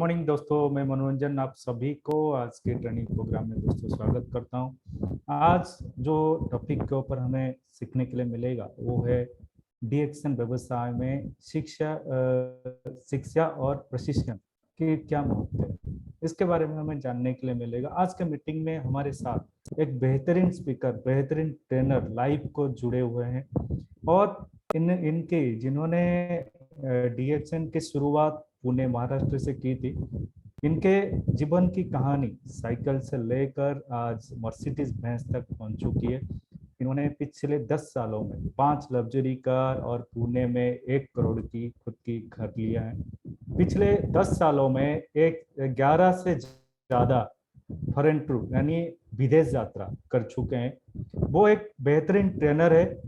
Morning दोस्तों, मैं मनोरंजन आप सभी को आज के ट्रेनिंग प्रोग्राम में दोस्तों स्वागत करता हूं। आज जो टॉपिक के ऊपर हमें सीखने के लिए मिलेगा वो है डीएक्शन व्यवसाय में शिक्षा और प्रशिक्षण की क्या महत्व है। इसके बारे में हमें जानने के लिए मिलेगा। आज के मीटिंग में हमारे साथ एक बेहतरीन स्पीकर, बेहतरीन ट्रेनर लाइव को जुड़े हुए हैं और इनके जिन्होंने डीएक्शन की शुरुआत पुणे महाराष्ट्र से की थी। इनके जीवन की कहानी साइकिल से लेकर आज मर्सिडीज बेंज तक पहुंच चुकी है। इन्होंने पिछले 10 सालों में 5 लग्जरी कार और पुणे में 1 करोड़ की खुद की घर लिया है। पिछले 10 सालों में एक 11 से ज्यादा फॉरेन ट्रिप यानी विदेश यात्रा कर चुके हैं। वो एक बेहतरीन ट्रेनर है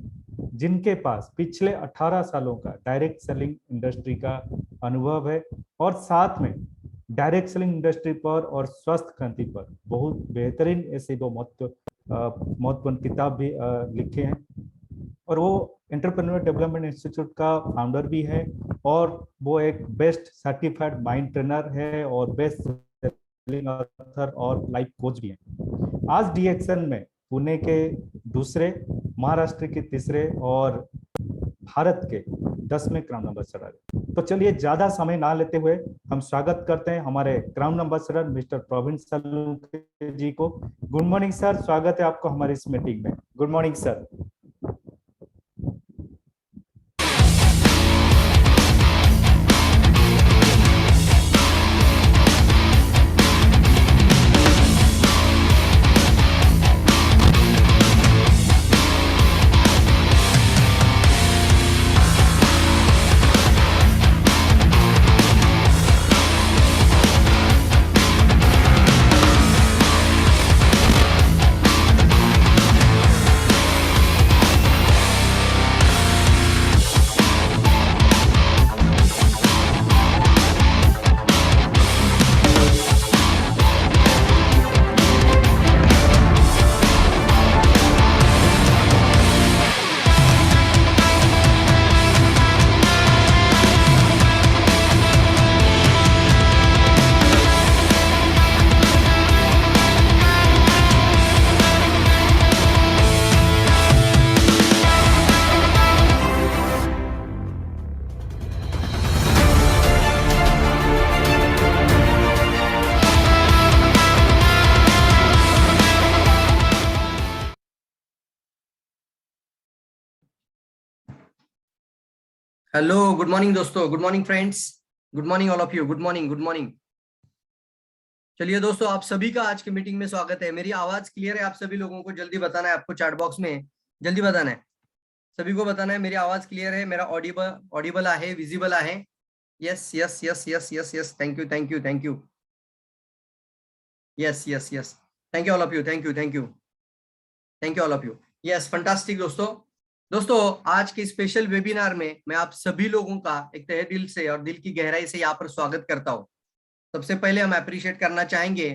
जिनके पास पिछले 18 सालों का डायरेक्ट सेलिंग इंडस्ट्री का अनुभव है और साथ में डायरेक्ट सेलिंग इंडस्ट्री पर और स्वास्थ्य क्रांति पर बहुत बेहतरीन ऐसे 2 महत्वपूर्ण किताब भी लिखे हैं। और वो एंटरप्रेन्योर डेवलपमेंट इंस्टीट्यूट का फाउंडर भी है और वो एक बेस्ट सर्टिफाइड माइंड ट्रेनर है और बेस्ट सेलिंग ऑथर और लाइफ कोच भी है। आज डीएक्शन में पुणे के दूसरे, महाराष्ट्र के तीसरे और भारत के 10वें क्राउन एम्बेसडर। तो चलिए ज्यादा समय ना लेते हुए हम स्वागत करते हैं हमारे क्राउन एम्बेसडर मिस्टर प्रवीण सलूके जी को। गुड मॉर्निंग सर, स्वागत है आपको हमारे इस मीटिंग में। Good morning sir. Hello, good morning दोस्तों, good morning friends, good morning all of you, good morning, good morning. चलिए दोस्तों, आप सभी का आज की मीटिंग में स्वागत है। मेरी आवाज क्लियर है? आप सभी लोगों को जल्दी बताना है, आपको चैट बॉक्स में जल्दी बताना है, सभी को बताना है मेरी आवाज क्लियर है, मेरा ऑडिबल है, विजिबल है। Yes yes yes yes yes yes, thank you thank you thank you, yes yes yes, thank you all of you, thank you thank you thank you all of you. Yes, fantastic दोस्तों, आज के special webinar में मैं आप सभी लोगों का एक तहे दिल से और दिल की गहराई से यहाँ पर स्वागत करता हूँ। सबसे पहले हम अप्रिशिएट करना चाहेंगे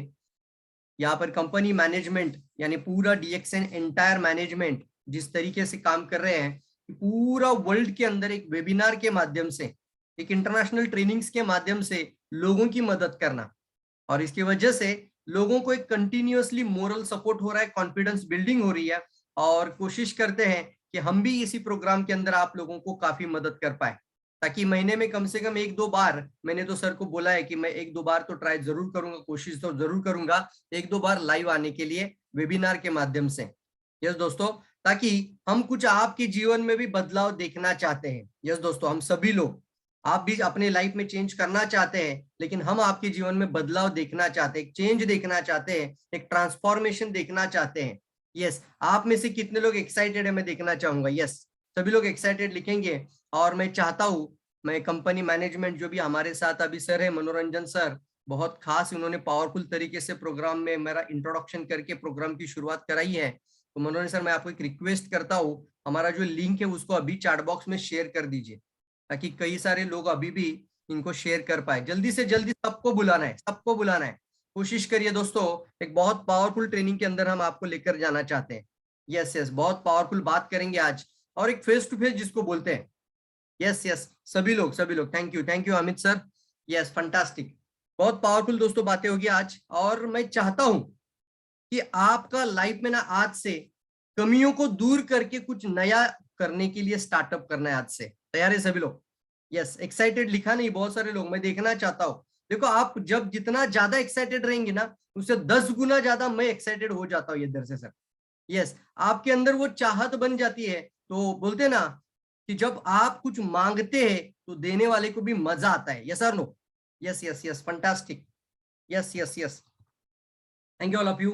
यहाँ पर कंपनी मैनेजमेंट यानी पूरा डीएक्शन एंटायर मैनेजमेंट जिस तरीके से काम कर रहे हैं, पूरा वर्ल्ड के अंदर एक वेबिनार के माध्यम से, एक इंटरनेशनल ट्रेनिंग्स के माध्यम से लोगों की मदद करना, और इसकी वजह से लोगों को एक कंटिन्यूअसली मोरल सपोर्ट हो रहा है, कॉन्फिडेंस बिल्डिंग हो रही है, और कोशिश करते हैं कि हम भी इसी प्रोग्राम के अंदर आप लोगों को काफी मदद कर पाए, ताकि महीने में कम से कम 1-2 बार, मैंने तो सर को बोला है कि मैं 1-2 बार तो ट्राई जरूर करूंगा, कोशिश तो जरूर करूंगा 1-2 बार लाइव आने के लिए वेबिनार के माध्यम से। यस दोस्तों, ताकि हम कुछ आपके जीवन में भी बदलाव देखना चाहते हैं। यस दोस्तों, हम सभी लोग, आप भी अपने लाइफ में चेंज करना चाहते हैं, लेकिन हम आपके जीवन में बदलाव देखना चाहते हैं, एक चेंज देखना चाहते हैं, एक ट्रांसफॉर्मेशन देखना चाहते हैं। यस, आप में से कितने लोग एक्साइटेड है, मैं देखना चाहूंगा। यस, सभी लोग एक्साइटेड लिखेंगे। और मैं चाहता हूं, मैं कंपनी मैनेजमेंट जो भी हमारे साथ अभी सर है, मनोरंजन सर, बहुत खास उन्होंने पावरफुल तरीके से प्रोग्राम में मेरा इंट्रोडक्शन करके प्रोग्राम की शुरुआत कराई है। तो मनोरंजन सर, मैं आपको एक रिक्वेस्ट करता हूँ, हमारा जो लिंक है उसको अभी चैट बॉक्स में शेयर कर दीजिए, ताकि कई सारे लोग अभी भी इनको शेयर कर पाए। जल्दी से जल्दी सबको बुलाना है, सबको बुलाना है, कोशिश करिए दोस्तों। एक बहुत पावरफुल ट्रेनिंग के अंदर हम आपको लेकर जाना चाहते हैं। यस यस, बहुत पावरफुल बात करेंगे आज, और एक फेस टू फेस जिसको बोलते हैं। यस यस, सभी लोग thank you Amit sir. Yes, fantastic. बहुत पावरफुल दोस्तों बातें होगी आज, और मैं चाहता हूं कि आपका लाइफ में ना आज से कमियों को दूर करके कुछ नया करने के लिए स्टार्टअप करना है। आज से तैयार है सभी लोग? यस, एक्साइटेड लिखा नहीं बहुत सारे लोग, मैं देखना चाहता हूं। देखो, आप जब जितना ज्यादा एक्साइटेड रहेंगे ना, उससे 10 गुना ज्यादा मैं एक्साइटेड हो जाता हूँ ये इधर से सर। यस, आपके अंदर वो चाहत बन जाती है। तो बोलते ना कि जब आप कुछ मांगते हैं तो देने वाले को भी मजा आता है। यस और no? Yes yes yes, fantastic. Yes yes yes, thank you all of you.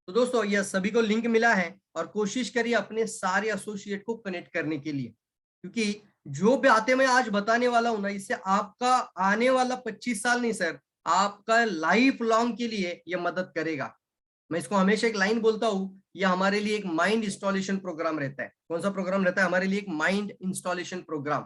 तो दोस्तों, यस, सभी को लिंक मिला है और कोशिश करिए अपने सारे एसोसिएट को कनेक्ट करने के लिए, क्योंकि जो बातें मैं आज बताने वाला हूं ना, इससे आपका आने वाला 25 साल नहीं सर, आपका लाइफ लॉन्ग के लिए ये मदद करेगा। मैं इसको हमेशा एक लाइन बोलता हूं, ये हमारे लिए एक माइंड इंस्टॉलेशन प्रोग्राम रहता है। कौन सा प्रोग्राम रहता है हमारे लिए? एक माइंड इंस्टॉलेशन प्रोग्राम।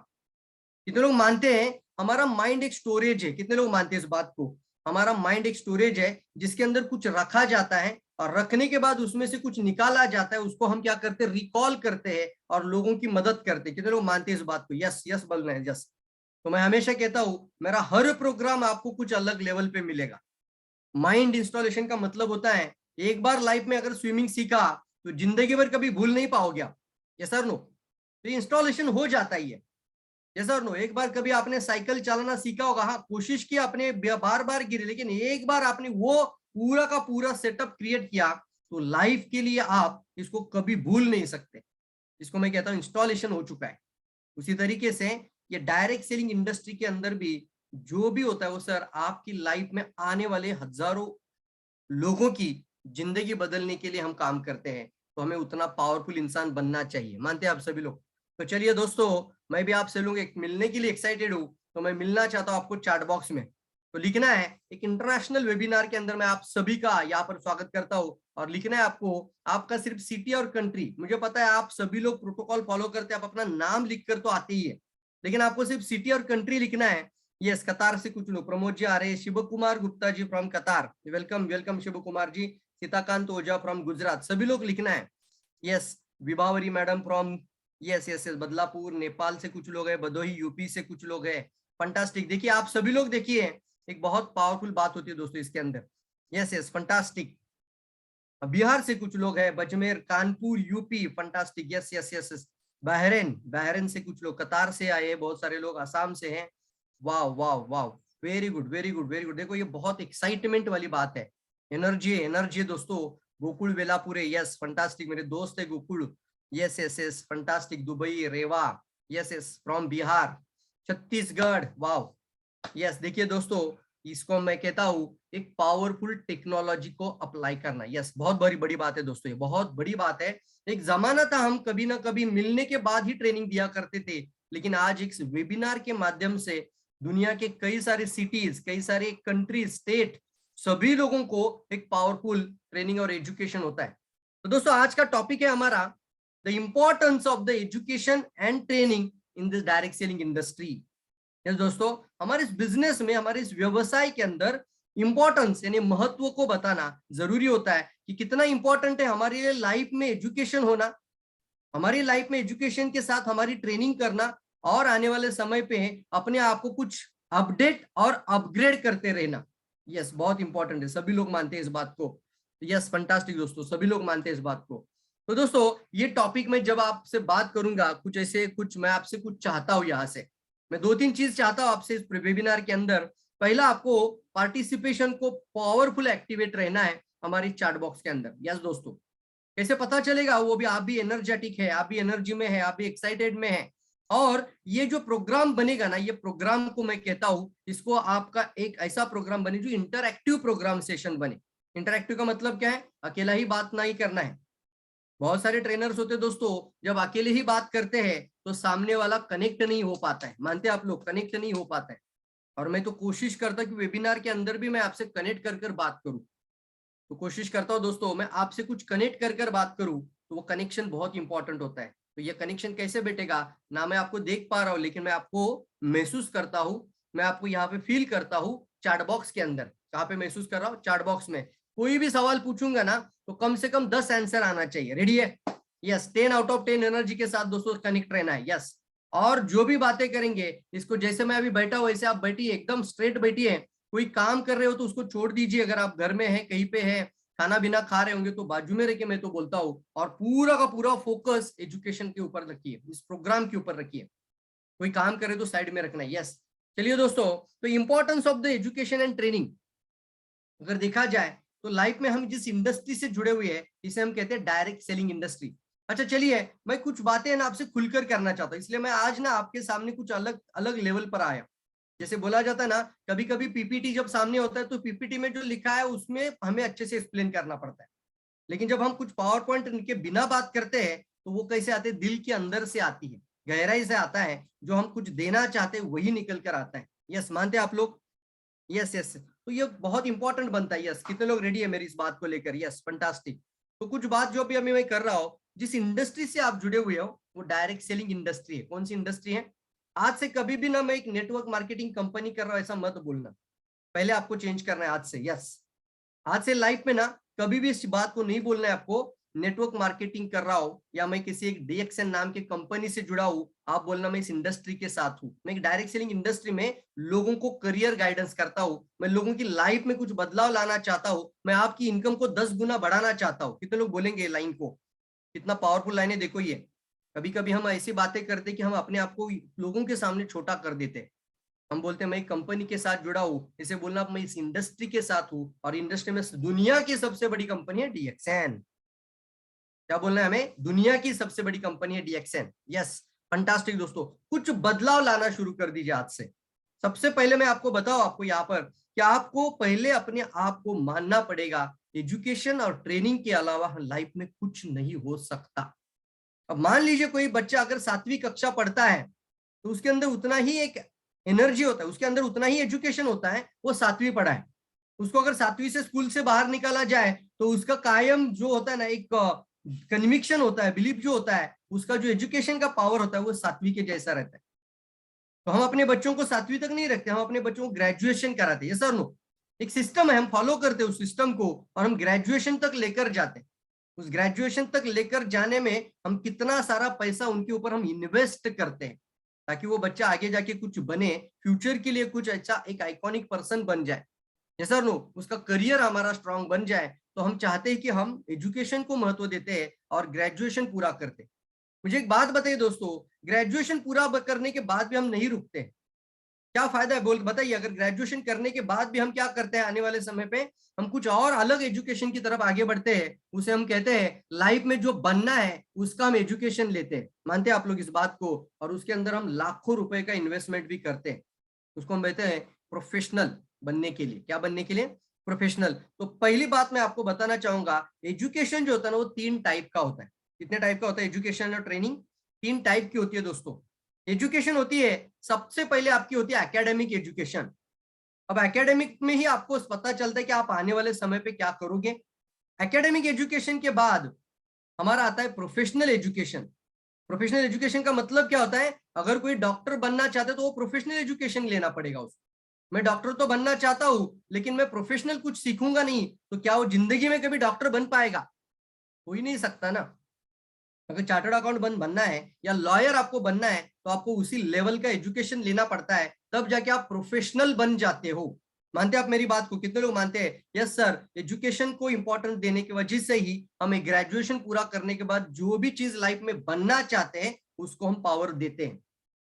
कितने लोग मानते हैं हमारा माइंड एक स्टोरेज है? कितने लोग मानते हैं इस बात को? हमारा माइंड एक स्टोरेज है जिसके अंदर कुछ रखा जाता है, और रखने के बाद उसमें से कुछ निकाला जाता है, उसको हम क्या करते हैं? रिकॉल करते हैं और लोगों की मदद करते हैं। कितने लोग मानते हैं इस बात को? यस यस बोलना है, यस। तो मैं हमेशा कहता हूं, मेरा हर प्रोग्राम आपको कुछ अलग लेवल पे मिलेगा। माइंड इंस्टॉलेशन का मतलब होता है, एक बार लाइफ में अगर स्विमिंग सीखा तो जिंदगी भर कभी भूल नहीं पाओगे आप। Yes sir no? तो इंस्टॉलेशन हो जाता ही है। यस और नो? एक बार कभी आपने साइकिल चलाना सीखा होगा, हाँ, कोशिश की आपने, बार बार गिरे, लेकिन एक बार आपने वो पूरा का पूरा सेटअप क्रिएट किया तो लाइफ के लिए आप इसको कभी भूल नहीं सकते। इसको मैं कहता हूं इंस्टॉलेशन हो चुका है। उसी तरीके से ये डायरेक्ट सेलिंग इंडस्ट्री के अंदर भी जो भी होता है वो सर आपकी लाइफ में आने वाले हजारों लोगों की जिंदगी बदलने के लिए हम काम करते हैं। तो हमें उतना पावरफुल इंसान बनना चाहिए। मानते हैं आप सभी लोग? तो चलिए दोस्तों, मैं भी आपसे लोग एक मिलने के लिए एक्साइटेड हूँ। तो मैं मिलना चाहता हूँ आपको चैट बॉक्स में। तो लिखना है, एक इंटरनेशनल वेबिनार के अंदर मैं आप सभी का यहाँ पर स्वागत करता हूँ, और लिखना है आपको आपका सिर्फ सिटी और कंट्री। मुझे पता है आप सभी लोग प्रोटोकॉल फॉलो करते हैं, आप अपना नाम लिखकर तो आते ही है, लेकिन आपको सिर्फ सिटी और कंट्री लिखना है। यस, कतार से कुछ लोग, प्रमोद जी आ रहे हैं, Shiv Kumar Gupta ji from Qatar, welcome welcome Shiv Kumar ji. Sitakant Ojha from Gujarat, सभी लोग लिखना है। Yes, Vibhavari madam from, yes yes yes, Badlapur Nepal से कुछ लोग हैं, भदोही यूपी से कुछ लोग हैं। फंटास्टिक। देखिए आप सभी लोग, देखिए एक बहुत पावरफुल बात होती है दोस्तों इसके अंदर। Yes yes, fantastic. बिहार से कुछ लोग हैं, बजमेर, Kanpur, UP, fantastic. Yes yes yes yes, Bahrain, Bahrain से कुछ लोग, कतार से आए हैं बहुत सारे लोग, असम से हैं। वाह वाह वाह, very good very good very good. देखो ये बहुत एक्साइटमेंट वाली बात है, एनर्जी है, एनर्जी है दोस्तों। गोकुल वेलापुरे, यस फंटास्टिक, मेरे दोस्त है Gokul. Yes yes yes, fantastic. Dubai, Rewa, yes yes, from Bihar, Chhattisgarh, वाह। यस, देखिए दोस्तों, इसको मैं कहता हूँ एक पावरफुल टेक्नोलॉजी को अप्लाई करना। यस, बहुत बड़ी बड़ी बात है दोस्तों, ये बहुत बड़ी बात है। एक जमाना था हम कभी ना कभी मिलने के बाद ही ट्रेनिंग दिया करते थे, लेकिन आज एक वेबिनार के माध्यम से दुनिया के कई सारे सिटीज, कई सारे कंट्री, स्टेट, सभी लोगों को एक पावरफुल ट्रेनिंग और एजुकेशन होता है। तो दोस्तों आज का टॉपिक है हमारा the importance of the education and training in this direct selling industry. Yes दोस्तों, हमारे इस बिजनेस में, हमारे इस व्यवसाय के अंदर इंपॉर्टेंस यानी महत्व को बताना जरूरी होता है कि कितना इंपॉर्टेंट है हमारे लिए लाइफ में एजुकेशन होना, हमारी लाइफ में एजुकेशन के साथ हमारी ट्रेनिंग करना, और आने वाले समय पे अपने आप को कुछ अपडेट और अपग्रेड करते रहना। यस, बहुत इंपॉर्टेंट है, सभी लोग मानते हैं इस बात को। यस, फंटास्टिक दोस्तों, सभी लोग मानते हैं इस बात को। तो दोस्तों ये टॉपिक में जब आपसे बात करूंगा, कुछ ऐसे, कुछ मैं आपसे कुछ चाहता हूँ, यहाँ से मैं 2-3 चीज चाहता हूँ आपसे इस वेबिनार के अंदर। पहला, आपको पार्टिसिपेशन को पावरफुल एक्टिवेट रहना है हमारी चैट बॉक्स के अंदर। यस दोस्तों, कैसे पता चलेगा? वो भी आप भी एनर्जेटिक है, आप भी एनर्जी में है, आप भी एक्साइटेड में है। और ये जो प्रोग्राम बनेगा ना, ये प्रोग्राम को मैं कहता हूं, इसको आपका एक ऐसा प्रोग्राम बने जो इंटरएक्टिव प्रोग्राम सेशन बने। इंटरएक्टिव का मतलब क्या है? अकेला ही बात नहीं करना है। बहुत सारे ट्रेनर्स होते दोस्तों, जब अकेले ही बात करते हैं तो सामने वाला कनेक्ट नहीं हो पाता है। मानते हैं आप लोग? कनेक्ट नहीं हो पाता है। और मैं तो कोशिश करता कि वेबिनार के अंदर भी मैं आपसे कनेक्ट कर बात करूं। तो कोशिश करता हूं दोस्तों, मैं आपसे कुछ कनेक्ट कर बात करूं, तो वो कनेक्शन बहुत इंपॉर्टेंट होता है। तो ये कनेक्शन कैसे बैठेगा ना? मैं आपको देख पा रहा हूं, लेकिन मैं आपको महसूस करता हूं, मैं आपको यहाँ पे फील करता हूँ चैट बॉक्स के अंदर। कहाँ पे महसूस कर रहा हूँ? चैट बॉक्स में। कोई भी सवाल पूछूंगा ना तो कम से कम 10 आंसर आना चाहिए। रेडी है? यस, 10 आउट ऑफ 10 एनर्जी के साथ दोस्तों कनेक्ट रहना है। यस, और जो भी बातें करेंगे, इसको जैसे मैं अभी बैठा हूं वैसे आप बैठिए, एकदम स्ट्रेट बैठिए, कोई काम कर रहे हो तो उसको छोड़ दीजिए, अगर आप घर में हैं, कहीं पे हैं, खाना बिना खा रहे होंगे तो बाजू में रह के मैं तो बोलता हूँ, और पूरा का पूरा फोकस एजुकेशन के ऊपर रखिए, इस प्रोग्राम के ऊपर रखिए। कोई काम करे तो साइड में रखना है। यस, चलिए दोस्तों, तो importance of the education and training अगर देखा जाए तो लाइफ में हम जिस इंडस्ट्री से जुड़े हुए हैं इसे हम कहते हैं डायरेक्ट सेलिंग इंडस्ट्री। अच्छा चलिए, मैं कुछ बातें ना आपसे खुलकर करना चाहता हूँ, इसलिए मैं आज ना आपके सामने कुछ अलग अलग लेवल पर आया। जैसे बोला जाता है ना, कभी कभी पीपीटी जब सामने होता है तो पीपीटी में जो लिखा है उसमें हमें अच्छे से एक्सप्लेन करना पड़ता है, लेकिन जब हम कुछ पावर पॉइंट के बिना बात करते हैं तो वो कैसे आते हैं, दिल के अंदर से आती है, गहराई से आता है, जो हम कुछ देना चाहते हैं वही निकल कर आता है। यस, मानते हैं आप लोग? यस यस, तो ये बहुत इंपॉर्टेंट बनता है। यस, कितने लोग रेडी है मेरी इस बात को लेकर? Yes, fantastic. तो कुछ बात जो अभी मैं कर रहा हूँ, जिस इंडस्ट्री से आप जुड़े हुए हो वो डायरेक्ट सेलिंग इंडस्ट्री है। कौन सी इंडस्ट्री है? आज से कभी भी ना मैं एक नेटवर्क मार्केटिंग कंपनी कर रहा हूँ ऐसा मत बोलना, पहले आपको चेंज करना है आज से। यस, आज से लाइफ में ना कभी भी इस बात को नहीं बोलना है आपको नेटवर्क मार्केटिंग कर रहा हूं या मैं किसी एक डीएक्सएन नाम की कंपनी से जुड़ा हूं। आप बोलना मैं इस इंडस्ट्री के साथ हूं, मैं एक डायरेक्ट सेलिंग इंडस्ट्री में लोगों को करियर गाइडेंस करता हूं, मैं लोगों की लाइफ में कुछ बदलाव लाना चाहता हूं, मैं आपकी इनकम को 10 गुना बढ़ाना चाहता हूं। कितने लोग बोलेंगे लाइन को? कितना पावरफुल लाइन है, देखो ये। कभी कभी हम ऐसी बातें करते कि हम अपने आप को लोगों के सामने छोटा कर देते हैं। हम बोलते हैं मैं एक कंपनी के साथ जुड़ा हूं, इसे बोलना मैं इस इंडस्ट्री के साथ हूं, और इंडस्ट्री में दुनिया की सबसे बड़ी कंपनी है डीएक्सएन। क्या बोलना है हमें? दुनिया की सबसे बड़ी कंपनी है डीएक्सएन। यस, फंटास्टिक दोस्तों, कुछ बदलाव लाना शुरू कर दीजिए आज से। सबसे पहले मैं आपको बताऊं, आपको यहाँ पर कि आपको पहले अपने आप को मानना पड़ेगा एजुकेशन और ट्रेनिंग के अलावा लाइफ में कुछ नहीं हो सकता। अब मान लीजिए कोई बच्चा अगर 7वीं कक्षा पढ़ता है तो उसके अंदर उतना ही एक एनर्जी होता है, उसके अंदर उतना ही एजुकेशन होता है, वो 7वीं पढ़ा है। उसको अगर 7वीं से स्कूल से बाहर निकाला जाए तो उसका कायम जो होता है ना, एक कन्विक्शन होता है, बिलीफ जो होता है, उसका जो एजुकेशन का पावर होता है वो 7वीं के जैसा रहता है। तो हम अपने बच्चों को 7वीं तक नहीं रखते, हम अपने बच्चों को ग्रेजुएशन कराते हैं। सर नो, एक सिस्टम है, हम फॉलो करते हैं उस सिस्टम को और हम ग्रेजुएशन तक लेकर जाते हैं। उस ग्रेजुएशन तक लेकर जाने में हम कितना सारा पैसा उनके ऊपर हम इन्वेस्ट करते हैं ताकि वो बच्चा आगे जाके कुछ बने, फ्यूचर के लिए कुछ अच्छा एक आइकॉनिक पर्सन बन जाए। ये सर नो, उसका करियर हमारा स्ट्रांग बन जाए। तो हम चाहते हैं कि हम एजुकेशन को महत्व देते हैं और ग्रेजुएशन पूरा करते हैं। मुझे एक बात बताइए दोस्तों, ग्रेजुएशन पूरा करने के बाद भी हम नहीं रुकते, क्या फायदा है? बोल बताइए, अगर ग्रेजुएशन करने के बाद भी हम क्या करते हैं, आने वाले समय पे हम कुछ और अलग एजुकेशन की तरफ आगे बढ़ते हैं, उसे हम कहते हैं लाइफ में जो बनना है उसका हम एजुकेशन लेते हैं। मानते हैं आप लोग इस बात को? और उसके अंदर हम लाखों रुपए का इन्वेस्टमेंट भी करते हैं। उसको हम कहते हैं प्रोफेशनल बनने के लिए। क्या बनने के लिए? प्रोफेशनल। तो पहली बात मैं आपको बताना चाहूंगा, एजुकेशन जो होता है ना वो 3 टाइप का होता है। कितने टाइप का होता है एजुकेशन और ट्रेनिंग? 3 टाइप की होती है दोस्तों। एजुकेशन होती है, सबसे पहले आपकी होती है एकेडमिक एजुकेशन। अब एकेडमिक में ही आपको पता चलता है कि आप आने वाले समय पे क्या करोगे। एकेडमिक एजुकेशन के बाद हमारा आता है प्रोफेशनल एजुकेशन। प्रोफेशनल एजुकेशन का मतलब क्या होता है? अगर कोई डॉक्टर बनना चाहता है तो वो प्रोफेशनल एजुकेशन लेना पड़ेगा उसको। मैं डॉक्टर तो बनना चाहता हूं लेकिन मैं प्रोफेशनल कुछ सीखूंगा नहीं तो क्या वो जिंदगी में कभी डॉक्टर बन पाएगा? हो ही नहीं सकता ना। अगर चार्टर्ड अकाउंट बनना है या लॉयर आपको बनना है तो आपको उसी लेवल का एजुकेशन लेना पड़ता है, तब जाके आप प्रोफेशनल बन जाते हो। मानते हैं आप मेरी बात को? कितने लोग मानते हैं? यस सर, एजुकेशन को इंपॉर्टेंस देने की वजह से ही हमें ग्रेजुएशन पूरा करने के बाद जो भी चीज लाइफ में बनना चाहते हैं उसको हम पावर देते हैं,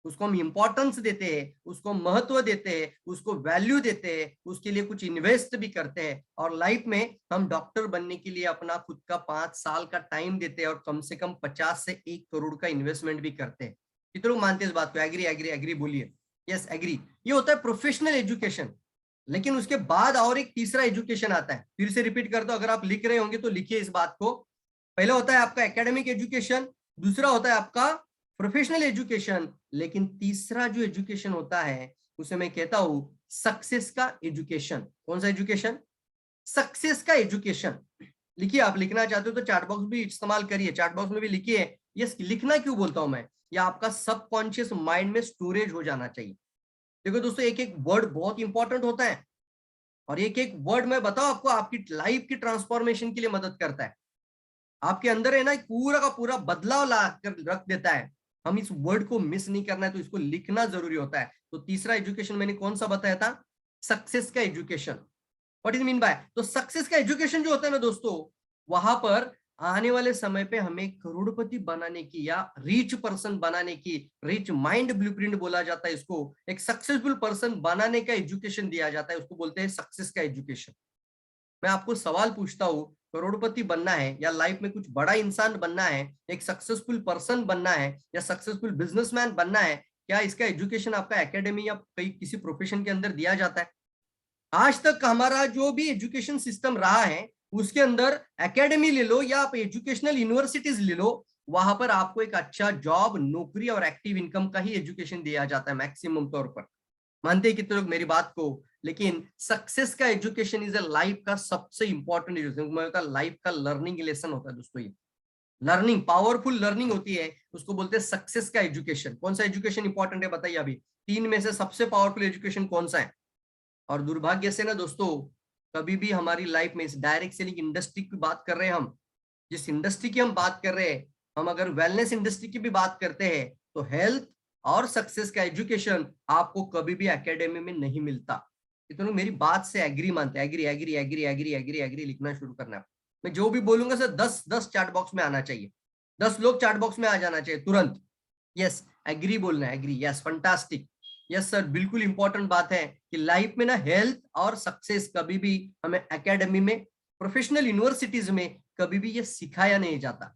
उसको हम इंपॉर्टेंस देते हैं, उसको महत्व देते हैं, उसको वैल्यू देते हैं, उसके लिए कुछ इन्वेस्ट भी करते हैं। और लाइफ में हम डॉक्टर बनने के लिए अपना खुद का 5 साल का टाइम देते हैं और कम से कम 50 से 1 करोड़ का इन्वेस्टमेंट भी करते हैं। कितने लोग मानते हैं इस बात को? एग्री एग्री एग्री बोलिए। Yes agree. ये होता है प्रोफेशनल एजुकेशन। लेकिन उसके बाद और एक तीसरा एजुकेशन आता है, फिर से रिपीट कर दो, अगर आप लिख रहे होंगे तो लिखिए इस बात को। पहला होता है आपका एकेडमिक एजुकेशन, दूसरा होता है आपका प्रोफेशनल एजुकेशन, लेकिन तीसरा जो एजुकेशन होता है उसे मैं कहता हूं सक्सेस का एजुकेशन। कौन सा एजुकेशन? सक्सेस का एजुकेशन। लिखिए, आप लिखना चाहते हो तो चैट बॉक्स भी इस्तेमाल करिए, चैट बॉक्स में भी लिखिए। यस, लिखना क्यों बोलता हूं मैं? या आपका सबकॉन्शियस माइंड में स्टोरेज हो जाना चाहिए। देखो दोस्तों, एक एक वर्ड बहुत इंपॉर्टेंट होता है और एक एक वर्ड मैं बताऊं आपको आपकी लाइफ की ट्रांसफॉर्मेशन के लिए मदद करता है। आपके अंदर है ना पूरा का पूरा बदलाव ला कर रख देता है। हम इस वर्ड को मिस नहीं करना है तो इसको लिखना जरूरी होता है। तो तीसरा एजुकेशन मैंने कौन सा बताया था? सक्सेस का education. What is mean by, तो सक्सेस का एजुकेशन जो होता है ना दोस्तों, वहां पर आने वाले समय पे हमें करोड़पति बनाने की या रिच पर्सन बनाने की, रिच माइंड ब्लूप्रिंट बोला जाता है इसको, एक सक्सेसफुल पर्सन बनाने का एजुकेशन दिया जाता है, उसको बोलते हैं सक्सेस का एजुकेशन। मैं आपको सवाल पूछता हूँ, करोड़पति बनना है या लाइफ में कुछ बड़ा इंसान बनना है, एक सक्सेसफुल पर्सन बनना है या सक्सेसफुल बिजनेसमैन बनना है, क्या इसका एजुकेशन आपका एकेडमी या कहीं किसी प्रोफेशन के अंदर दिया जाता है? आज तक हमारा जो भी एजुकेशन सिस्टम रहा है उसके अंदर एकेडमी ले लो या आप एजुकेशनल यूनिवर्सिटीज ले लो, वहां पर आपको एक अच्छा जॉब, नौकरी और एक्टिव इनकम का ही एजुकेशन दिया जाता है मैक्सिमम तौर पर। मानते हैं कितने लोग मेरी बात को? लेकिन सक्सेस का एजुकेशन इज अ लाइफ का सबसे इंपॉर्टेंट एजुकेशन, लाइफ का लर्निंग लेसन होता है दोस्तों। ये लर्निंग, पावरफुल लर्निंग होती है, उसको बोलते हैं सक्सेस का एजुकेशन। कौन सा एजुकेशन इंपॉर्टेंट है बताइए? अभी तीन में से सबसे पावरफुल एजुकेशन कौन सा है? और दुर्भाग्य से ना दोस्तों, कभी भी हमारी लाइफ में इस डायरेक्ट सेलिंग इंडस्ट्री की बात कर रहे हैं हम, जिस इंडस्ट्री की हम बात कर रहे हैं, हम अगर वेलनेस इंडस्ट्री की भी बात करते हैं, तो हेल्थ और सक्सेस का एजुकेशन आपको कभी भी एकेडमी में नहीं मिलता। कितने लोग मेरी बात से एग्री मानते हैं? Agree agree agree agree agree agree लिखना शुरू करना है। मैं जो भी बोलूंगा सर 10 चैट बॉक्स में आना चाहिए, 10 लोग चैट बॉक्स में आ जाना चाहिए तुरंत। यस, एग्री बोलना है, agree. Yes, fantastic. Yes sir, बिल्कुल इंपॉर्टेंट बात है कि लाइफ में ना हेल्थ और सक्सेस कभी भी हमें एकेडमी में, प्रोफेशनल यूनिवर्सिटीज में कभी भी ये सिखाया नहीं जाता।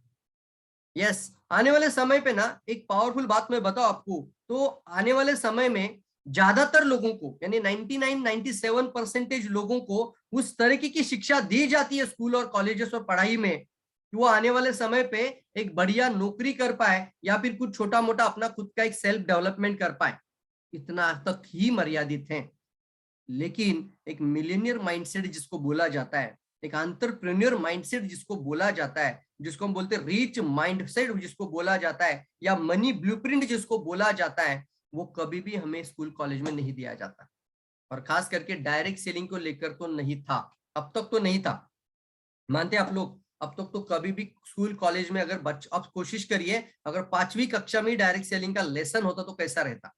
यस, आने वाले समय पे ना एक पावरफुल बात मैं बताऊं आपको, तो आने वाले समय में ज्यादातर लोगों को, यानी 99-97% लोगों को उस तरीके की शिक्षा दी जाती है स्कूल और कॉलेजेस और पढ़ाई में कि वो आने वाले समय पे एक बढ़िया नौकरी कर पाए या फिर कुछ छोटा मोटा अपना खुद का एक सेल्फ डेवलपमेंट कर पाए, इतना तक ही मर्यादित हैं। लेकिन एक मिलेनियर माइंडसेट जिसको बोला जाता है, एक एंटरप्रेन्योर माइंडसेट जिसको बोला जाता है, जिसको हम बोलते हैं रिच माइंडसेट जिसको बोला जाता है, या मनी ब्लूप्रिंट जिसको बोला जाता है, वो कभी भी हमें स्कूल कॉलेज में नहीं दिया जाता। और खास करके डायरेक्ट सेलिंग को लेकर तो नहीं था, अब तक तो नहीं था। मानते हैं आप लोग? अब तक तो कभी भी स्कूल कॉलेज में अगर अब कोशिश करिए, अगर 5वीं कक्षा में डायरेक्ट सेलिंग का लेसन होता तो कैसा रहता?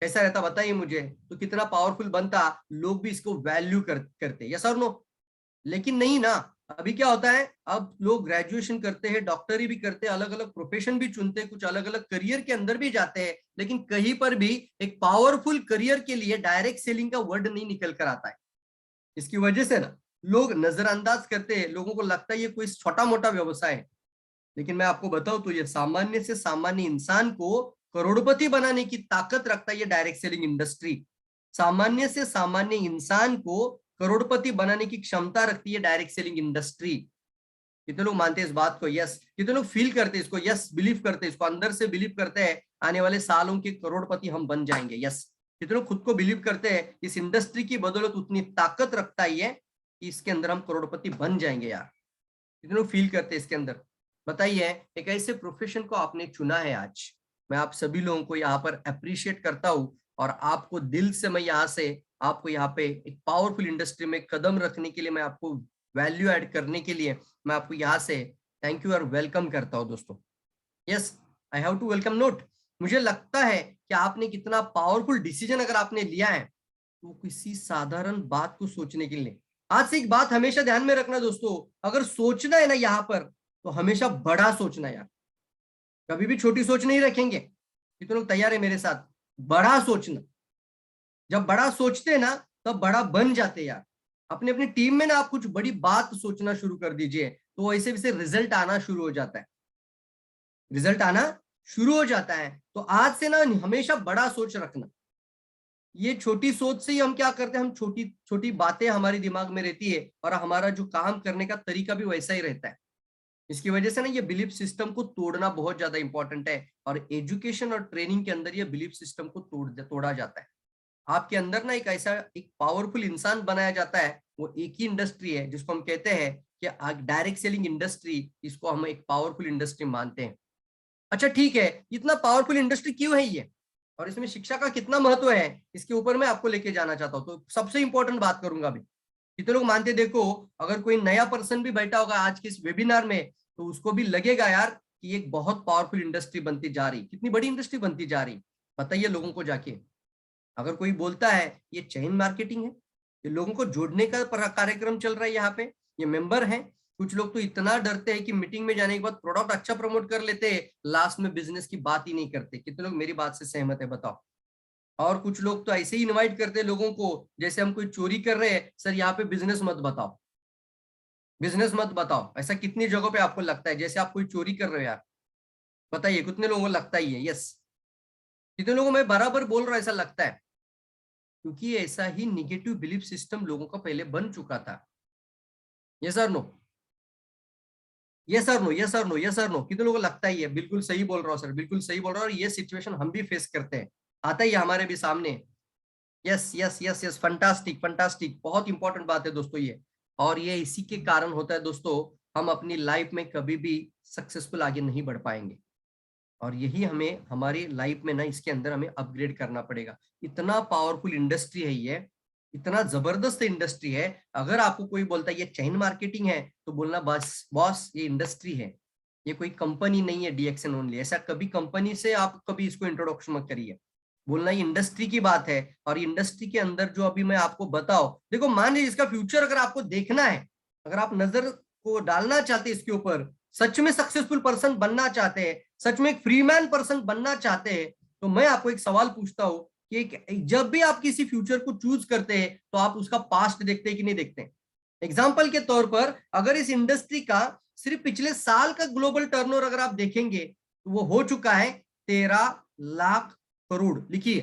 कैसा रहता बताइए मुझे, तो कितना पावरफुल बनता, लोग भी इसको वैल्यू करते, यस और नो? लेकिन नहीं ना। अभी क्या होता है, अब लोग ग्रेजुएशन करते हैं, डॉक्टरी भी करते हैं, अलग अलग प्रोफेशन भी चुनते हैं, कुछ अलग अलग करियर के अंदर भी जाते हैं, लेकिन कहीं पर भी एक पावरफुल करियर के लिए डायरेक्ट सेलिंग का वर्ड नहीं निकल कर आता है। इसकी वजह से ना लोग नजरअंदाज करते हैं, लोगों को लगता है ये कोई छोटा मोटा व्यवसाय है। लेकिन मैं आपको बताऊं तो ये सामान्य से सामान्य इंसान को करोड़पति बनाने की ताकत रखता है ये डायरेक्ट सेलिंग इंडस्ट्री। सामान्य से सामान्य इंसान को करोड़पति बनाने की क्षमता रखती है डायरेक्ट सेलिंग इंडस्ट्री। कितने लोग मानते हैं इस बात को? यस। कितने लोग फील करते हैं इसको? यस, बिलीव करते हैं इसको, अंदर से बिलीव करते हैं आने वाले सालों के करोड़पति हम बन जाएंगे। यस। कितने लोग खुद को बिलीव करते हैं इस इंडस्ट्री की बदौलत उतनी ताकत रखता है कि इसके अंदर हम करोड़पति बन जाएंगे यार? कितने लोग फील करते हैं इसके अंदर? बताइए, एक ऐसे प्रोफेशन को आपने चुना है आज। मैं आप सभी लोगों को यहाँ पर अप्रिशिएट करता हूँ, और आपको दिल से मैं यहाँ से आपको यहाँ पे एक पावरफुल इंडस्ट्री में कदम रखने के लिए, मैं आपको वैल्यू ऐड करने के लिए मैं आपको यहाँ से थैंक यू और वेलकम करता हूँ दोस्तों। Yes, I have to welcome note. मुझे लगता है कि आपने कितना पावरफुल डिसीजन अगर आपने लिया है, तो किसी साधारण बात को सोचने के लिए, आज से एक बात हमेशा ध्यान में रखना दोस्तों, अगर सोचना है ना यहाँ पर, तो हमेशा बड़ा सोचना यार, कभी भी छोटी सोच नहीं रखेंगे। कितने लोग तैयार है मेरे साथ? बड़ा सोचना। जब बड़ा सोचते हैं ना, तब बड़ा बन जाते यार। अपनी अपनी टीम में ना आप कुछ बड़ी बात सोचना शुरू कर दीजिए, तो ऐसे वैसे रिजल्ट आना शुरू हो जाता है, रिजल्ट आना शुरू हो जाता है। तो आज से ना हमेशा बड़ा सोच रखना। ये छोटी सोच से ही हम क्या करते हैं, हम छोटी छोटी बातें हमारे दिमाग में रहती है, और हमारा जो काम करने का तरीका भी वैसा ही रहता है। इसकी वजह से ना ये बिलीफ सिस्टम को तोड़ना बहुत ज्यादा इंपॉर्टेंट है, और एजुकेशन और ट्रेनिंग के अंदर ये बिलीफ सिस्टम को तोड़ा जाता है। आपके अंदर ना एक ऐसा एक पावरफुल इंसान बनाया जाता है। वो एक ही इंडस्ट्री है जिसको हम कहते हैं कि डायरेक्ट सेलिंग इंडस्ट्री, इसको हम एक पावरफुल इंडस्ट्री मानते हैं। अच्छा ठीक है, इतना पावरफुल इंडस्ट्री क्यों है ये, और इसमें शिक्षा का कितना महत्व है, इसके ऊपर मैं आपको लेके जाना चाहता हूँ। तो सबसे इंपॉर्टेंट बात करूंगा अभी। कितने लोग मानते, देखो अगर कोई नया पर्सन भी बैठा होगा आज के इस वेबिनार में, तो उसको भी लगेगा यार कि एक बहुत पावरफुल इंडस्ट्री बनती जा रही, कितनी बड़ी इंडस्ट्री बनती जा रही। बताइए लोगों को जाके, अगर कोई बोलता है ये चेन मार्केटिंग है, ये लोगों को जोड़ने का कार्यक्रम चल रहा है, यहाँ पे ये मेंबर हैं। कुछ लोग तो इतना डरते हैं कि मीटिंग में जाने के बाद प्रोडक्ट अच्छा प्रमोट कर लेते हैं, लास्ट में बिजनेस की बात ही नहीं करते। कितने लोग मेरी बात से सहमत है बताओ? और कुछ लोग तो ऐसे ही इनवाइट करते हैं लोगों को, जैसे हम कोई चोरी कर रहे हैं, सर यहाँ पे बिजनेस मत बताओ, बिजनेस मत बताओ। ऐसा कितनी जगहों पे आपको लगता है जैसे आप कोई चोरी कर रहे हो यार? बताइए कितने लोगों को लगता ही है? यस, कितने लोगों को मैं बराबर बोल रहा हूं ऐसा लगता है? क्योंकि ऐसा ही निगेटिव बिलीफ सिस्टम लोगों का पहले बन चुका था। यस और नो, यस और नो, यस और नो, यस और नो। कितने लोगों को लगता ही है? बिल्कुल सही बोल रहा हूँ सर, बिल्कुल सही बोल रहा हूँ। और ये सिचुएशन हम भी फेस करते हैं, आता ही है हमारे भी सामने। Yes yes yes yes, fantastic fantastic, बहुत इंपॉर्टेंट बात है दोस्तों ये। और ये इसी के कारण होता है दोस्तों, हम अपनी लाइफ में कभी भी सक्सेसफुल आगे नहीं बढ़ पाएंगे। और यही हमें हमारी लाइफ में ना, इसके अंदर हमें अपग्रेड करना पड़ेगा। इतना पावरफुल इंडस्ट्री है ये, इतना जबरदस्त इंडस्ट्री है। अगर आपको कोई बोलता है ये चेन मार्केटिंग है, तो बोलना बस बॉस ये इंडस्ट्री है, ये कोई कंपनी नहीं है डीएक्सएन ओनली। ऐसा कभी कंपनी से आप कभी इसको इंट्रोडक्शन मत करिए, बोलना ये इंडस्ट्री की बात है। और इंडस्ट्री के अंदर जो अभी मैं आपको बताओ, देखो मान लीजिए इसका फ्यूचर अगर आपको देखना है, अगर आप नजर को डालना चाहते हैं इसके ऊपर, सच में सक्सेसफुल पर्सन बनना चाहते हैं, सच में एक फ्रीमैन पर्सन बनना चाहते हैं, तो मैं आपको एक सवाल पूछता हूं कि जब भी आप किसी फ्यूचर को चूज करते हैं, तो आप उसका पास्ट देखते हैं कि नहीं देखते हैं? एग्जाम्पल के तौर पर अगर इस इंडस्ट्री का सिर्फ पिछले साल का ग्लोबल टर्नओवर अगर आप देखेंगे, तो वो हो चुका है 13 लाख करोड़। लिखिए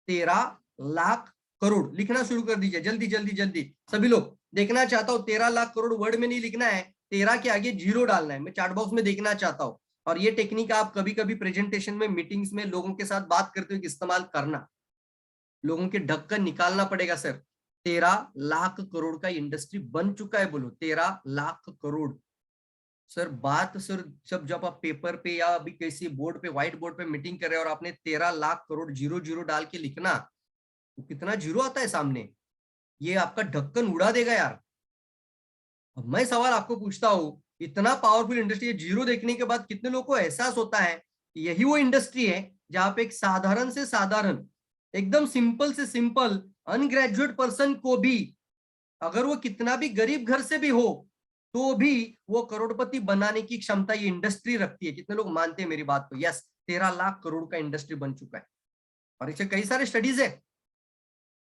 13 लाख करोड़, लिखना शुरू कर दीजिए जल्दी जल्दी जल्दी सभी लोग। देखना चाहता हूं 13 लाख करोड़ वर्ड में नहीं लिखना है, 13 के आगे जीरो डालना है, मैं चैट बॉक्स में देखना चाहता हूं। और ये टेक्निक आप कभी कभी प्रेजेंटेशन में, मीटिंग्स में लोगों के साथ बात करते हुए इस्तेमाल करना। लोगों के ढक्कन निकालना पड़ेगा सर। 13 लाख करोड़ का इंडस्ट्री बन चुका है, बोलो 13 लाख करोड़। सर बात सर, जब आप पेपर पे या अभी किसी बोर्ड पे, व्हाइट बोर्ड पे मीटिंग कर रहे हैं और आपने 13 लाख करोड़ जीरो जीरो डाल के लिखना, तो कितना जीरो आता है सामने, ये आपका ढक्कन उड़ा देगा यार। अब मैं सवाल आपको पूछता हूं, इतना पावरफुल इंडस्ट्री है, जीरो देखने के बाद कितने लोगों को एहसास होता है कि यही वो इंडस्ट्री है जहां पे एक साधारण से साधारण, एकदम सिंपल से सिंपल अनग्रेजुएट पर्सन को भी, अगर वो कितना भी गरीब घर से भी हो, तो भी वो करोड़पति बनाने की क्षमता ये इंडस्ट्री रखती है। कितने लोग मानते हैं मेरी बात को? यस, 13 लाख करोड़ का इंडस्ट्री बन चुका है, और इससे कई सारे स्टडीज है।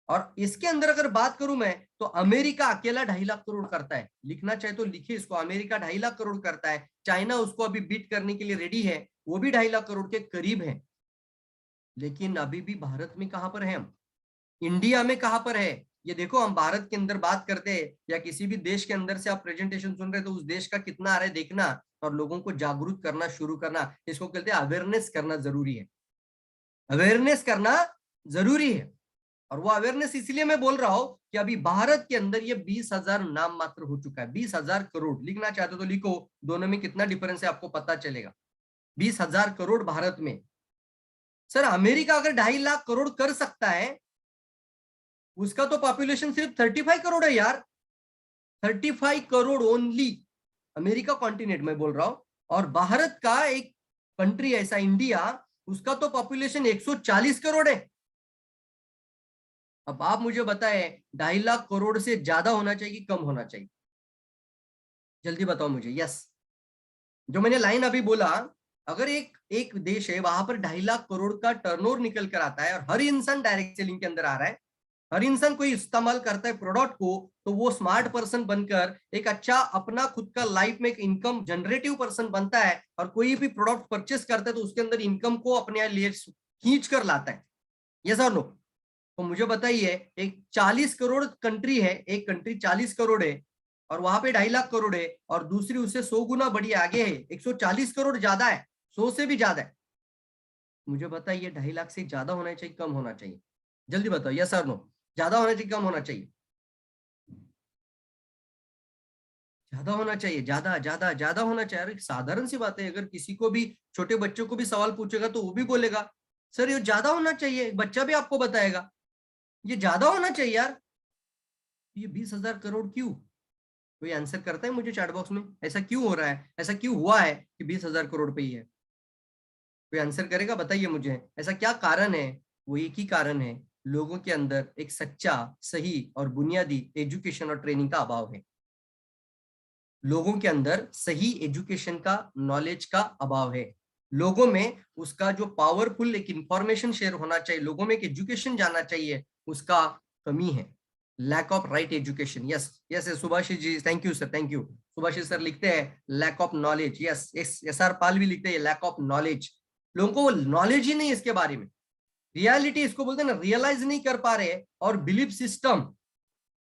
और इसके अंदर अगर बात करूं मैं, तो अमेरिका अकेला 2.5 लाख करोड़ करता है। लिखना चाहे तो लिखिए इसको, अमेरिका 2.5 लाख करोड़ करता है। चाइना उसको अभी बीट करने के लिए रेडी है, वो भी 2.5 लाख करोड़ के करीब है। लेकिन अभी भी भारत में कहां पर है हम? इंडिया में कहां पर है? ये देखो, हम भारत के अंदर बात करते हैं या किसी भी देश के अंदर से आप प्रेजेंटेशन सुन रहे हैं, तो उस देश का कितना आ रहा है देखना, और लोगों को जागरूक करना शुरू करना। इसको कहते हैं अवेयरनेस करना जरूरी है, अवेयरनेस करना जरूरी है। और वो अवेयरनेस इसलिए मैं बोल रहा हूं कि अभी भारत के अंदर ये 20,000 नाम मात्र हो चुका है। 20,000 करोड़, लिखना चाहते हो तो लिखो, दोनों में कितना डिफरेंस है आपको पता चलेगा। 20,000 करोड़ भारत में। सर अमेरिका अगर 2.5 लाख करोड़ कर सकता है, उसका तो पॉपुलेशन सिर्फ 35 करोड़ है यार, 35 करोड़ ओनली। अमेरिका कॉन्टिनेंट में बोल रहा हूं। और भारत का एक कंट्री ऐसा इंडिया, उसका तो पॉपुलेशन 140 करोड़ है। अब आप मुझे बताएं, 2.5 लाख करोड़ से ज्यादा होना चाहिए कि कम होना चाहिए? जल्दी बताओ मुझे। यस, जो मैंने लाइन अभी बोला, अगर एक एक देश है वहां पर 2.5 लाख करोड़ का टर्नओवर निकल कर आता है, और हर इंसान डायरेक्ट सेलिंग के अंदर आ रहा है, हर इंसान कोई इस्तेमाल करता है प्रोडक्ट को, तो वो स्मार्ट पर्सन बनकर एक अच्छा अपना खुद का लाइफ में एक इनकम जनरेटिव पर्सन बनता है। और कोई भी प्रोडक्ट परचेस करता है तो उसके अंदर इनकम को अपने लिए खींच कर लाता है। यस और नो? तो मुझे बताइए, एक 40 करोड़ कंट्री है, एक कंट्री 40 करोड़ है, और वहां पे 2.5 लाख करोड़ है, और दूसरी उससे 100 गुना बड़ी आगे है, 140 करोड़ ज्यादा है, 100 से भी ज्यादा है। मुझे बताइए 2.5 लाख से ज्यादा होना चाहिए कम होना चाहिए? जल्दी बताओ, यस और नो? ज्यादा होना चाहिए कम होना चाहिए? ज्यादा होना चाहिए, ज्यादा ज्यादा ज्यादा होना चाहिए। अरे साधारण सी बात है, अगर किसी को भी, छोटे बच्चों को भी सवाल पूछेगा तो वो भी बोलेगा सर ये ज्यादा होना चाहिए। बच्चा भी आपको बताएगा ये ज्यादा होना चाहिए यार। ये 20,000 करोड़ क्यों? कोई आंसर करता है मुझे चैट बॉक्स में? ऐसा क्यों हो रहा है, ऐसा क्यों हुआ है कि 20,000 करोड़ पे ही है? कोई आंसर करेगा? बताइए मुझे, ऐसा क्या कारण है? वो एक ही कारण है लोगों के अंदर एक सच्चा, सही और बुनियादी एजुकेशन और ट्रेनिंग का अभाव है। लोगों के अंदर सही एजुकेशन का, नॉलेज का अभाव है। लोगों में उसका जो पावरफुल एक इंफॉर्मेशन शेयर होना चाहिए, लोगों में एक एजुकेशन जाना चाहिए, उसका कमी है। Lack of right education. Yes yes Subhashish ji, thank you sir, thank you. Subhashish sir लिखते हैं lack of knowledge. Yes S R Pal भी लिखते हैं लैक ऑफ नॉलेज। लोगों को वो नॉलेज ही नहीं इसके बारे में, रियलिटी इसको बोलते हैं ना, रियलाइज नहीं कर पा रहे। और बिलीफ सिस्टम,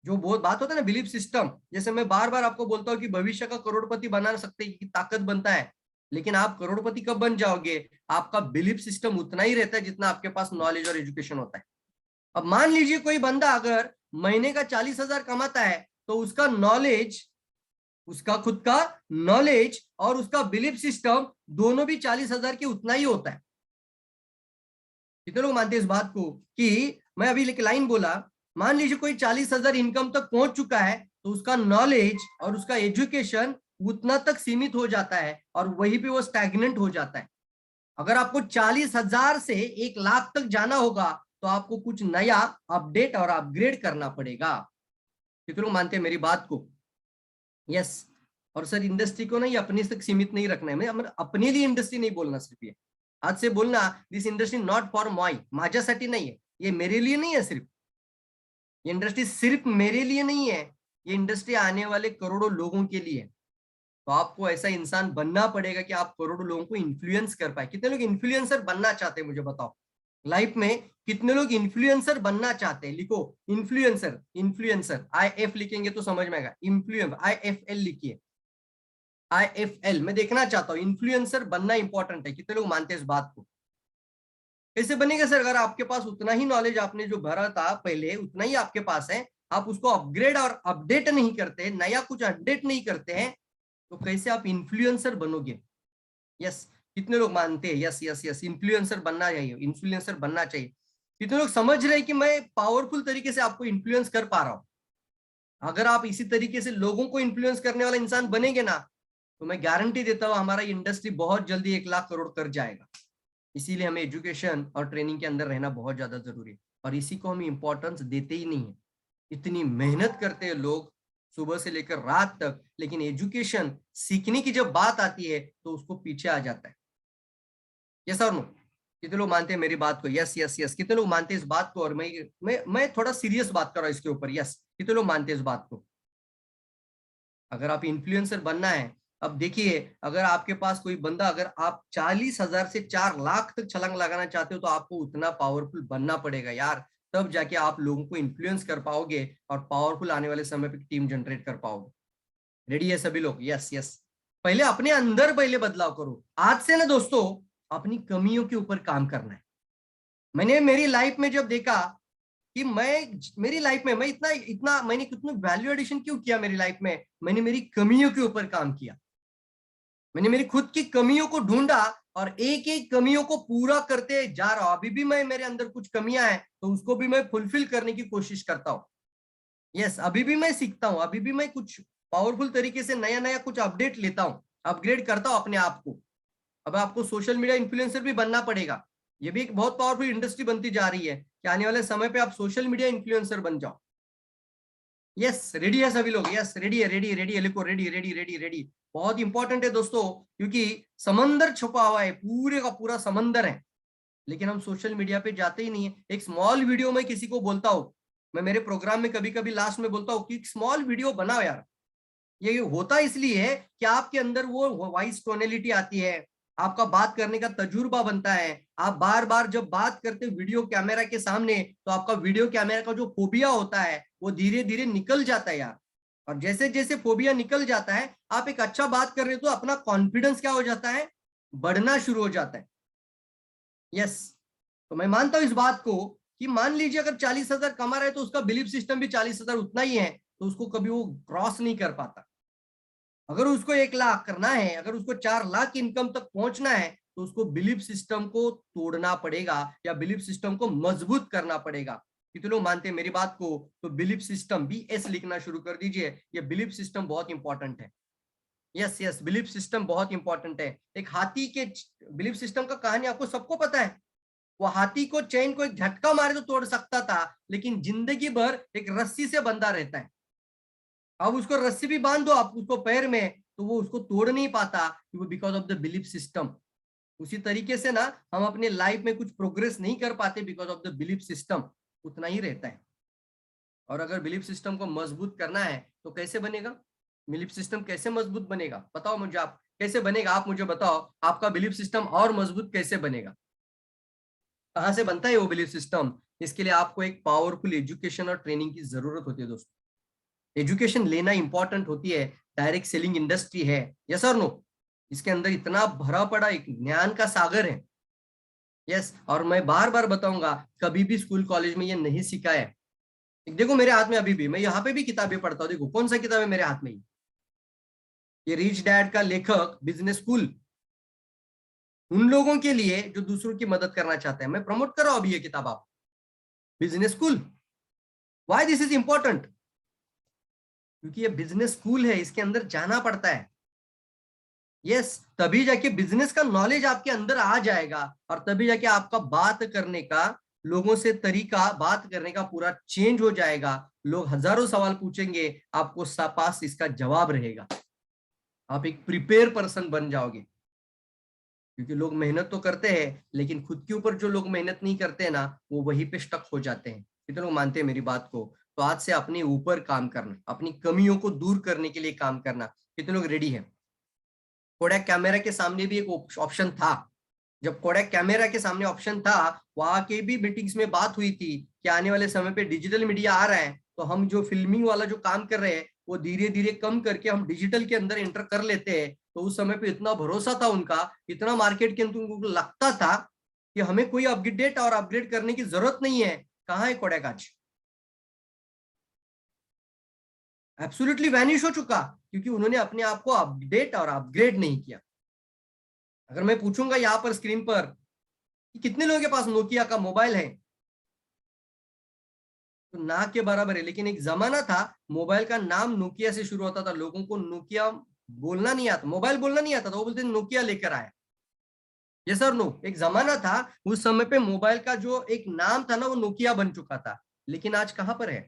जो बहुत बात होता है ना बिलीफ सिस्टम, जैसे मैं बार बार आपको बोलता हूँ कि भविष्य का करोड़पति बना सकते की ताकत बनता है, लेकिन आप करोड़पति कब बन जाओगे? आपका बिलीफ सिस्टम उतना ही रहता है जितना आपके पास नॉलेज और एजुकेशन होता है। अब मान लीजिए कोई बंदा अगर महीने का 40,000 कमाता है, तो उसका नॉलेज, उसका खुद का नॉलेज और उसका बिलीफ सिस्टम दोनों भी 40,000 के उतना ही होता है। कितने लोग मानते हैं इस बात को कि मैं अभी एक लाइन बोला, मान लीजिए कोई 40,000 इनकम तक पहुंच चुका है, तो उसका नॉलेज और उसका एजुकेशन उतना तक सीमित हो जाता है और वहीं पे वो स्टैग्नेंट हो जाता है। अगर आपको 40,000 से 1,00,000 तक जाना होगा, तो आपको कुछ नया अपडेट और अपग्रेड करना पड़ेगा। कितने लोग मानते हैं मेरी बात को? यस। और सर इंडस्ट्री को ना ये अपने तक सीमित नहीं रखना है, मैं अपने लिए इंडस्ट्री नहीं बोलना सिर्फ, ये आज से बोलना दिस इंडस्ट्री नॉट फॉर माझ्यासाठी नहीं है, ये मेरे लिए नहीं है सिर्फ, ये इंडस्ट्री सिर्फ मेरे लिए नहीं है, ये इंडस्ट्री आने वाले करोड़ों लोगों के लिए है। तो आपको ऐसा इंसान बनना पड़ेगा कि आप करोड़ों लोगों को इन्फ्लुएंस कर पाए। कितने लोग इन्फ्लुएंसर बनना चाहते हैं मुझे बताओ, लाइफ में कितने लोग इन्फ्लुएंसर बनना चाहते हैं? लिखो इन्फ्लुएंसर, इन्फ्लुएंसर IF लिखेंगे तो समझ में आएगा, इन्फ्लुएंस IFL लिखिए, IFL। मैं देखना चाहता हूँ इन्फ्लुएंसर बनना इंपॉर्टेंट है। कितने लोग मानते हैं इस बात को? कैसे बनेगा सर? अगर आपके पास उतना ही नॉलेज आपने जो भरा था पहले उतना ही आपके पास है, आप उसको अपग्रेड और अपडेट नहीं करते, नया कुछ अपडेट नहीं करते हैं, तो कैसे आप इन्फ्लुएंसर बनोगे? यस, कितने लोग मानते हैं? यस यस यस, इन्फ्लुएंसर बनना चाहिए, इन्फ्लुएंसर बनना चाहिए। कितने लोग समझ रहे हैं कि मैं पावरफुल तरीके से आपको इन्फ्लुएंस कर पा रहा हूं? अगर आप इसी तरीके से लोगों को इन्फ्लुएंस करने वाला इंसान बनेंगे ना, तो मैं गारंटी देता हूं हमारा इंडस्ट्री बहुत जल्दी 1,00,000 करोड़ कर जाएगा। इसीलिए हमें एजुकेशन और ट्रेनिंग के अंदर रहना बहुत ज्यादा जरूरी है, और इसी को हम इंपॉर्टेंस देते ही नहीं है। इतनी मेहनत करते हैं लोग सुबह से लेकर रात तक, लेकिन एजुकेशन सीखने की जब बात आती है तो उसको पीछे आ जाता है। यस और नो? कितने लोग मानते हैं मेरी बात को? Yes yes yes. कितने लोग मानते हैं इस बात को? और मैं थोड़ा सीरियस बात कर रहा हूं इसके ऊपर। यस, कितने लोग मानते हैं इस बात को? अगर आप इन्फ्लुएंसर बनना है, अब देखिए, अगर आपके पास कोई बंदा, अगर आप 40,000 से 4,00,000 तक छलांग लगाना चाहते हो, तो आपको उतना पावरफुल बनना पड़ेगा यार, तब जाके आप लोगों को इन्फ्लुएंस कर पाओगे और पावरफुल आने वाले समय पे टीम जनरेट कर पाओगे। रेडी है सभी लोग? Yes yes. पहले अपने अंदर पहले बदलाव करो। आज से ना दोस्तों, अपनी कमियों के ऊपर काम करना है। मैंने मेरी लाइफ में जब देखा कि मेरी लाइफ में मैं इतना इतना मैंने कितना वैल्यू एडिशन क्यों किया मेरी लाइफ में, मैंने मेरी कमियों के ऊपर काम किया। मैंने मेरी खुद की कमियों को ढूंढा और एक एक कमियों को पूरा करते जा रहा हूं। अभी भी मेरे अंदर कुछ कमियां हैं, तो उसको भी मैं फुलफिल करने की कोशिश करता हूँ। यस, अभी भी मैं सीखता हूँ, अभी भी मैं कुछ पावरफुल तरीके से नया नया कुछ अपडेट लेता हूँ, अपग्रेड करता हूँ अपने आप को। अब आपको सोशल मीडिया इन्फ्लुएंसर भी बनना पड़ेगा। ये भी एक बहुत पावरफुल इंडस्ट्री बनती जा रही है कि आने वाले समय पे आप सोशल मीडिया इन्फ्लुएंसर बन जाओ। यस, रेडी है सभी लोग? यस, रेडी है, रेडी रेडी है, लिखो रेडी रेडी रेडी रेडी। बहुत इंपॉर्टेंट है दोस्तों, क्योंकि समंदर छुपा हुआ है, पूरे का पूरा समंदर है, लेकिन हम सोशल मीडिया पे जाते ही नहीं है। एक स्मॉल वीडियो में किसी को बोलता हूँ, मैं मेरे प्रोग्राम में कभी कभी लास्ट में बोलता हूँ कि स्मॉल वीडियो बनाओ यार। ये होता इसलिए है कि आपके अंदर वो वॉइस टोनेलिटी आती है, आपका बात करने का तजुर्बा बनता है। आप बार बार जब बात करते वीडियो कैमरा के सामने, तो आपका वीडियो कैमरा का जो फोबिया होता है वो धीरे धीरे निकल जाता है यार। और जैसे जैसे फोबिया निकल जाता है, आप एक अच्छा बात कर रहे हो, तो अपना कॉन्फिडेंस क्या हो जाता है? बढ़ना शुरू हो जाता है। यस, तो मैं मानता हूं इस बात को कि मान लीजिए अगर 40,000 कमा रहे हैं, तो उसका बिलीफ सिस्टम भी 40,000 उतना ही है, तो उसको कभी वो क्रॉस नहीं कर पाता। अगर उसको 1,00,000 करना है, अगर उसको 4,00,000 इनकम तक पहुंचना है, तो उसको बिलीफ सिस्टम को तोड़ना पड़ेगा या बिलीफ सिस्टम को मजबूत करना पड़ेगा। कितने लोग मानते हैं मेरी बात को? तो बिलीफ सिस्टम, BS लिखना शुरू कर दीजिए। ये बिलीफ सिस्टम बहुत इंपॉर्टेंट है। यस यस, बिलीफ सिस्टम बहुत इंपॉर्टेंट है। एक हाथी के बिलीफ सिस्टम का कहानी आपको सबको पता है। वो हाथी को चेन को एक झटका मारे तो तोड़ सकता था, लेकिन जिंदगी भर एक रस्सी से बंधा रहता है। अब उसको रस्सी भी बांध दो आप उसको पैर में, तो वो उसको तोड़ नहीं पाता, वो because of the belief system. उसी तरीके से ना हम अपने लाइफ में कुछ प्रोग्रेस नहीं कर पाते because of the belief system, उतना ही रहता है। और अगर बिलीफ सिस्टम को मजबूत करना है तो कैसे बनेगा? बिलीफ सिस्टम कैसे मजबूत बनेगा बताओ मुझे, आप कैसे बनेगा? आप मुझे बताओ, आपका बिलीफ सिस्टम और मजबूत कैसे बनेगा? कहां से बनता है वो बिलीफ सिस्टम? इसके लिए आपको एक पावरफुल एजुकेशन और ट्रेनिंग की जरूरत होती है दोस्तों। एजुकेशन लेना इंपॉर्टेंट होती है। डायरेक्ट सेलिंग इंडस्ट्री है, यस और नो? इसके अंदर इतना भरा पड़ा एक ज्ञान का सागर है। यस, और मैं बार बार बताऊंगा, कभी भी स्कूल कॉलेज में ये नहीं सिखाया है। देखो मेरे हाथ में अभी भी, मैं यहाँ पे भी किताबें पढ़ता हूँ। देखो कौन सा किताब है मेरे हाथ में, ये रिच डैड का लेखक बिजनेस स्कूल, उन लोगों के लिए जो दूसरों की मदद करना चाहते हैं। मैं प्रमोट कर रहा हूं अभी ये किताब, आप business school. Why this is important? क्योंकि ये बिजनेस स्कूल है, इसके अंदर जाना पड़ता है। यस, तभी जाके बिजनेस का नॉलेज आपके अंदर आ जाएगा, और तभी जाके आपका बात करने का, लोगों से तरीका बात करने का पूरा चेंज हो जाएगा। लोग हजारों सवाल पूछेंगे, आपको पास इसका जवाब रहेगा। आप एक प्रिपेयर पर्सन बन जाओगे। क्योंकि लोग मेहनत तो करते हैं, लेकिन खुद के ऊपर जो लोग मेहनत नहीं करते हैं ना, वो वहीं पे स्टक हो जाते हैं। कितने लोग मानते हैं मेरी बात को? तो आज से अपने ऊपर काम करना, अपनी कमियों को दूर करने के लिए काम करना। कितने लोग रेडी हैं? कोडैक कैमरा के सामने भी एक ऑप्शन था। जब कोडैक कैमरा के सामने ऑप्शन था, वहां के भी मीटिंग्स में बात हुई थी कि आने वाले समय पे डिजिटल मीडिया आ रहा है, तो हम जो फिल्मिंग वाला जो काम कर रहे हैं वो धीरे धीरे कम करके हम डिजिटल के अंदर एंटर कर लेते हैं। तो उस समय पे इतना भरोसा था उनका, इतना मार्केट के अंदर उनको लगता था कि हमें कोई अपडेट और अपग्रेड करने की जरूरत नहीं है। कहाँ है कोडैक आज? एब्सोल्युटली वैनिश हो चुका, क्योंकि उन्होंने अपने आप को अपडेट और अपग्रेड नहीं किया। अगर मैं पूछूंगा यहाँ पर स्क्रीन पर कि कितने लोगों के पास नोकिया का मोबाइल है, तो ना के बराबर है। लेकिन एक जमाना था, मोबाइल का नाम नोकिया से शुरू होता था, लोगों को नोकिया बोलना नहीं आता, मोबाइल बोलना नहीं आता था, वो बोलते नोकिया लेकर आया। ये सर नो, एक जमाना था, उस समय पे मोबाइल का जो एक नाम था ना, वो नोकिया बन चुका था। लेकिन आज कहां पर है?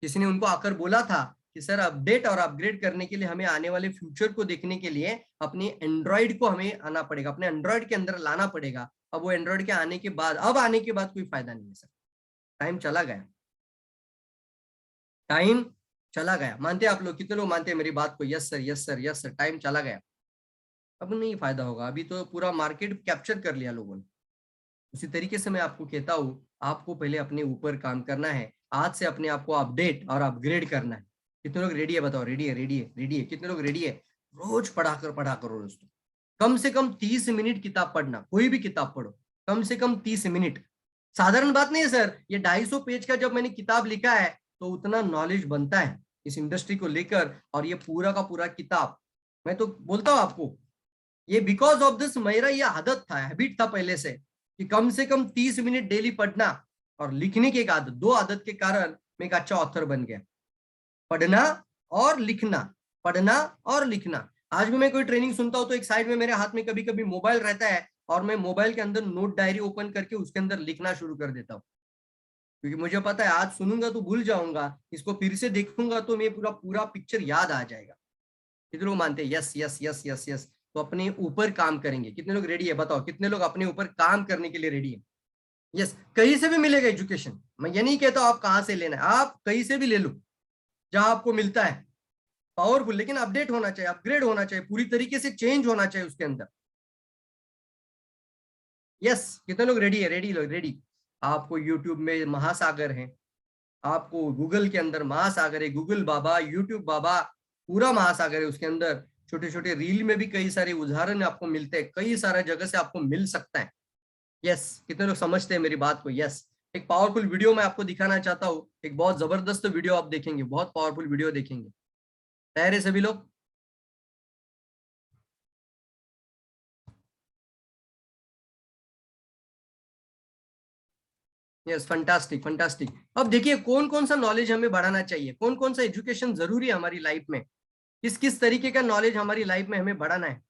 किसी ने उनको आकर बोला था कि सर अपडेट और अपग्रेड करने के लिए हमें आने वाले फ्यूचर को देखने के लिए अपने एंड्रॉइड को हमें आना पड़ेगा, अपने एंड्रॉइड के अंदर लाना पड़ेगा। अब वो एंड्रॉइड के आने के बाद, अब आने के बाद कोई फायदा नहीं है सर, टाइम चला गया, टाइम चला गया। मानते हैं आप लोग? कितने लोग मानते हैं मेरी बात को? Yes sir, yes sir, yes sir, time चला गया, अब नहीं फायदा होगा, अभी तो पूरा मार्केट कैप्चर कर लिया लोगों ने। उसी तरीके से मैं आपको कहता हूँ, आपको पहले अपने ऊपर काम करना है। आज से अपने आप को अपडेट और अपग्रेड करना है। कितने लोग रेडी है? बताओ, रेडी है? रेडी है? रेडी है? कितने लोग रेडी है? रोज पढ़ा करो दोस्तों। कम से कम 30 मिनट किताब पढ़ना, कोई भी किताब पढ़ो, कम से कम 30 मिनट। साधारण बात नहीं है सर, ये 250 पेज का जब मैंने किताब लिखा है तो उतना नॉलेज बनता है इस इंडस्ट्री को लेकर। और ये पूरा का पूरा किताब, मैं तो बोलता हूँ आपको, ये बिकॉज ऑफ दिस, मेरा ये आदत था, हैबिट था पहले से, कि कम से कम 30 मिनट डेली पढ़ना और लिखने की एक आदत, दो आदत के कारण मैं एक अच्छा ऑथर बन गया। पढ़ना और लिखना, पढ़ना और लिखना। आज भी मैं कोई ट्रेनिंग सुनता हूं तो एक साइड में मेरे हाथ में कभी कभी मोबाइल रहता है, और मैं मोबाइल के अंदर नोट डायरी ओपन करके उसके अंदर लिखना शुरू कर देता हूँ। क्योंकि मुझे पता है आज सुनूंगा तो भूल जाऊंगा, इसको फिर से देखूंगा तो मैं पूरा पूरा पिक्चर याद आ जाएगा। कितने लोग मानते हैं? Yes yes yes yes yes. तो अपने ऊपर काम करेंगे। कितने लोग रेडी है? बताओ, कितने लोग अपने ऊपर काम करने के लिए रेडी है? यस, कहीं से भी मिलेगा एजुकेशन, मैं ये नहीं कहता आप कहां से लेना है, आप कहीं से भी ले लो जहां आपको मिलता है। पावरफुल, लेकिन अपडेट होना चाहिए, अपग्रेड होना चाहिए, पूरी तरीके से चेंज होना चाहिए उसके अंदर। यस, कितने लोग रेडी है? रेडी लोग रेडी। आपको यूट्यूब में महासागर है, आपको गूगल के अंदर महासागर है, गूगल बाबा, यूट्यूब बाबा, पूरा महासागर है उसके अंदर। छोटे छोटे रील में भी कई सारे उदाहरण आपको मिलते हैं, कई सारे जगह से आपको मिल सकता है। यस, कितने लोग समझते हैं मेरी बात को? यस। एक पावरफुल वीडियो मैं आपको दिखाना चाहता हूँ, एक बहुत जबरदस्त वीडियो आप देखेंगे, बहुत पावरफुल वीडियो देखेंगे। तैयार है सभी लोग? Yes, fantastic fantastic. अब देखिए कौन कौन सा नॉलेज हमें बढ़ाना चाहिए, कौन कौन सा एजुकेशन जरूरी है हमारी लाइफ में, किस किस तरीके का नॉलेज हमारी लाइफ में हमें बढ़ाना है।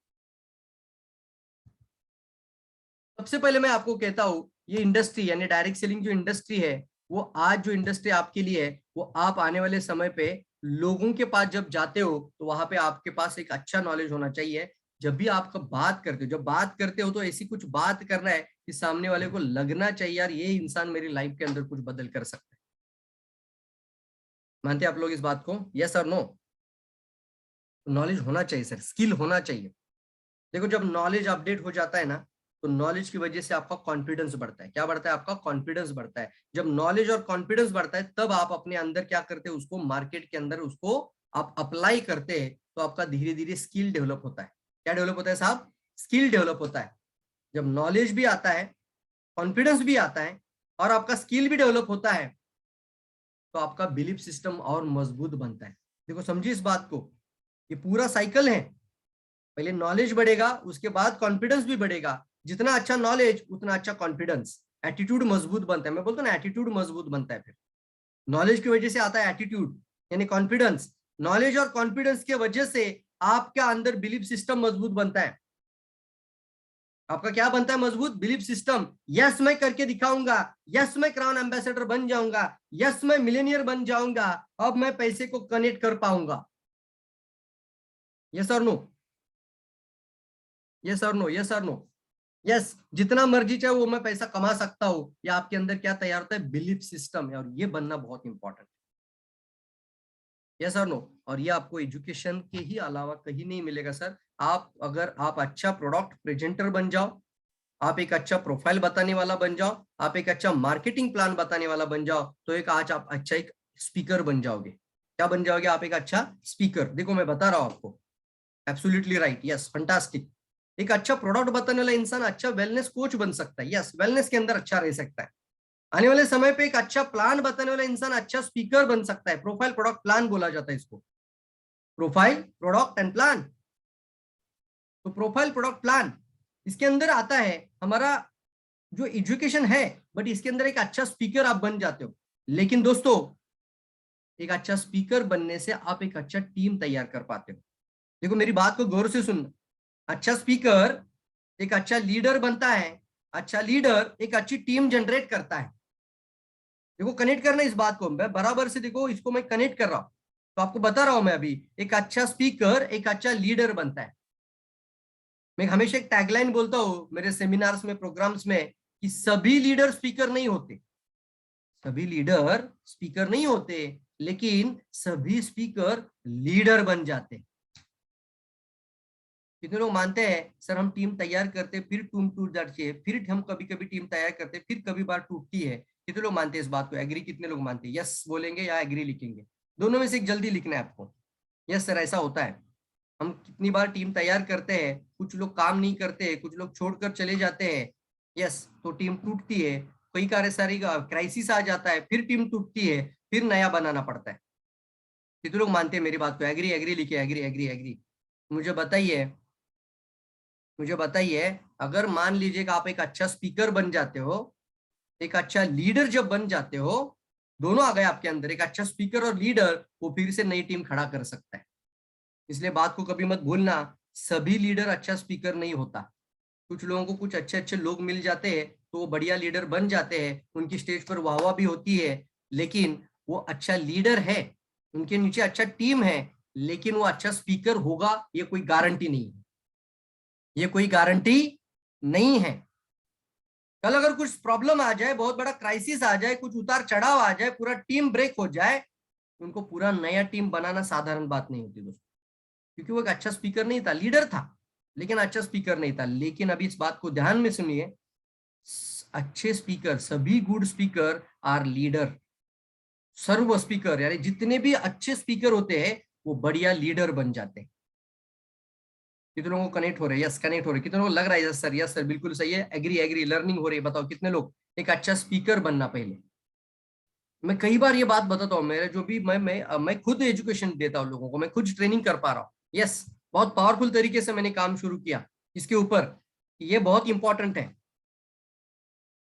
सबसे पहले मैं आपको कहता हूं, ये इंडस्ट्री यानी डायरेक्ट सेलिंग जो इंडस्ट्री है, वो आज जो इंडस्ट्री आपके लिए है, वो आप आने वाले समय पे लोगों के पास जब जाते हो तो वहां पे आपके पास एक अच्छा नॉलेज होना चाहिए। जब भी आप बात करते हो, जब बात करते हो तो ऐसी कुछ बात करना है कि सामने वाले को लगना चाहिए यार ये इंसान मेरी लाइफ के अंदर कुछ बदल कर सकता है। मानते हैं आप लोग इस बात को? यस और नो? नॉलेज होना चाहिए सर, स्किल होना चाहिए। देखो जब नॉलेज अपडेट हो जाता है ना, तो नॉलेज की वजह से आपका कॉन्फिडेंस बढ़ता है। क्या बढ़ता है? आपका कॉन्फिडेंस बढ़ता है। जब नॉलेज और कॉन्फिडेंस बढ़ता है तब आप अपने अंदर क्या करते हैं, उसको मार्केट के अंदर उसको आप अप्लाई करते हैं, तो आपका धीरे धीरे स्किल डेवलप होता है। क्या डेवलप होता है साहब? स्किल डेवलप होता है। जब नॉलेज भी आता है, कॉन्फिडेंस भी आता है और आपका स्किल भी डेवलप होता है, तो आपका बिलीफ सिस्टम और मजबूत बनता है। देखो समझिए इस बात को, ये पूरा साइकिल है। पहले नॉलेज बढ़ेगा, उसके बाद कॉन्फिडेंस भी बढ़ेगा। जितना अच्छा नॉलेज उतना अच्छा कॉन्फिडेंस, एटीट्यूड मजबूत बनता है। मैं बोलता हूँ ना, एटीट्यूड मजबूत बनता है। फिर नॉलेज की वजह से आता है एटीट्यूड यानी कॉन्फिडेंस। नॉलेज और कॉन्फिडेंस की वजह से आपका अंदर बिलीफ सिस्टम मजबूत बनता है। आपका क्या बनता है मजबूत? Belief system. यस मैं करके दिखाऊंगा, यस मैं क्राउन एम्बेसडर बन जाऊंगा, यस मैं मिलेनियर बन जाऊंगा, अब मैं पैसे को कनेक्ट कर पाऊंगा। यस और नो? यस और नो? यस और नो? यस, जितना मर्जी चाहे वो मैं पैसा कमा सकता हूं। ये आपके अंदर क्या तैयार होता है? बिलीफ सिस्टम है, और ये बनना बहुत इंपॉर्टेंट है। यस और नो? और ये आपको एजुकेशन के ही अलावा कहीं नहीं मिलेगा सर। अगर आप अच्छा प्रोडक्ट प्रेजेंटर बन जाओ, आप एक अच्छा प्रोफाइल बताने वाला बन जाओ, आप एक अच्छा मार्केटिंग प्लान बताने वाला बन जाओ, तो आज आप अच्छा एक स्पीकर बन जाओगे। क्या बन जाओगे? आप एक अच्छा स्पीकर। देखो मैं बता रहा हूं आपको, एब्सोल्युटली राइट, यस फंटास्टिक। एक अच्छा प्रोडक्ट बताने वाला इंसान अच्छा वेलनेस कोच बन सकता है। यस, वेलनेस के अंदर अच्छा रह सकता है। आने वाले समय पे एक अच्छा प्लान बताने वाला इंसान अच्छा स्पीकर बन सकता है। प्रोफाइल प्रोडक्ट प्लान बोला जाता है इसको, प्रोफाइल प्रोडक्ट एंड प्लान। तो प्रोफाइल प्रोडक्ट प्लान, इसके अंदर आता है हमारा जो एजुकेशन है, बट इसके अंदर एक अच्छा स्पीकर आप बन जाते हो। लेकिन दोस्तों, एक अच्छा स्पीकर बनने से आप एक अच्छा टीम तैयार कर पाते हो। देखो मेरी बात को गौर से सुनना। अच्छा स्पीकर एक अच्छा लीडर बनता है, अच्छा लीडर एक अच्छी टीम जनरेट करता है। देखो कनेक्ट करना इस बात को, मैं बराबर से देखो इसको मैं कनेक्ट कर रहा हूं। तो आपको बता रहा हूं मैं अभी, एक अच्छा स्पीकर एक अच्छा लीडर बनता है। मैं हमेशा एक टैगलाइन बोलता हूं मेरे सेमिनार्स में, प्रोग्राम्स में, कि सभी लीडर स्पीकर नहीं होते। सभी लीडर स्पीकर नहीं होते, लेकिन सभी स्पीकर लीडर बन जाते हैं। कितने लोग मानते हैं सर हम टीम तैयार करते फिर टीम टूट जाती है, फिर हम कभी कभी टीम तैयार करते फिर कभी बार टूटती है? कितने लोग मानते हैं इस बात को? एग्री कितने लोग मानते हैं? यस बोलेंगे या एग्री लिखेंगे? दोनों में से एक जल्दी लिखना है आपको। यस सर ऐसा होता है। हम कितनी बार टीम तैयार करते हैं, कुछ लोग काम नहीं करते, कुछ लोग छोड़कर चले जाते हैं। यस, तो टीम टूटती है। कई सारी क्राइसिस आ जाता है, फिर टीम टूटती है, फिर नया बनाना पड़ता है। कितने लोग मानते हैं मेरी बात को? एग्री एग्री लिखे, एग्री एग्री एग्री। मुझे बताइए, मुझे बताइए, अगर मान लीजिए कि आप एक अच्छा स्पीकर बन जाते हो, एक अच्छा लीडर जब बन जाते हो, दोनों आ गए आपके अंदर, एक अच्छा स्पीकर और लीडर, वो फिर से नई टीम खड़ा कर सकता है। इसलिए बात को कभी मत भूलना, सभी लीडर अच्छा स्पीकर नहीं होता। कुछ लोगों को कुछ अच्छे अच्छे लोग मिल जाते हैं तो वो बढ़िया लीडर बन जाते हैं, उनकी स्टेज पर वाह वाह भी होती है, लेकिन वो अच्छा लीडर है, उनके नीचे अच्छा टीम है, लेकिन वो अच्छा स्पीकर होगा ये कोई गारंटी नहीं है। ये कोई गारंटी नहीं है। कल अगर कुछ प्रॉब्लम आ जाए, बहुत बड़ा क्राइसिस आ जाए, कुछ उतार चढ़ाव आ जाए, पूरा टीम ब्रेक हो जाए, उनको पूरा नया टीम बनाना साधारण बात नहीं होती दोस्तों। क्योंकि वो एक अच्छा स्पीकर नहीं था, लीडर था लेकिन अच्छा स्पीकर नहीं था। लेकिन अभी इस बात को ध्यान में सुनिए, अच्छे स्पीकर, सभी गुड स्पीकर आर लीडर। सर्व स्पीकर यानी जितने भी अच्छे स्पीकर होते हैं वो बढ़िया लीडर बन जाते हैं। कितने लोगों को कनेक्ट हो रहे हैं? यस कनेक्ट हो रहे हैं। कितने लोग लग रहा है यस सर, यस सर बिल्कुल सही है, एग्री एग्री, लर्निंग हो रही है। बताओ कितने लोग? एक अच्छा स्पीकर बनना पहले। मैं कई बार ये बात बताता हूँ, मेरे जो भी मैं खुद एजुकेशन देता हूँ लोगों को, मैं खुद ट्रेनिंग कर पा रहा हूँ। यस, बहुत पावरफुल तरीके से मैंने काम शुरू किया इसके ऊपर, ये बहुत इंपॉर्टेंट है।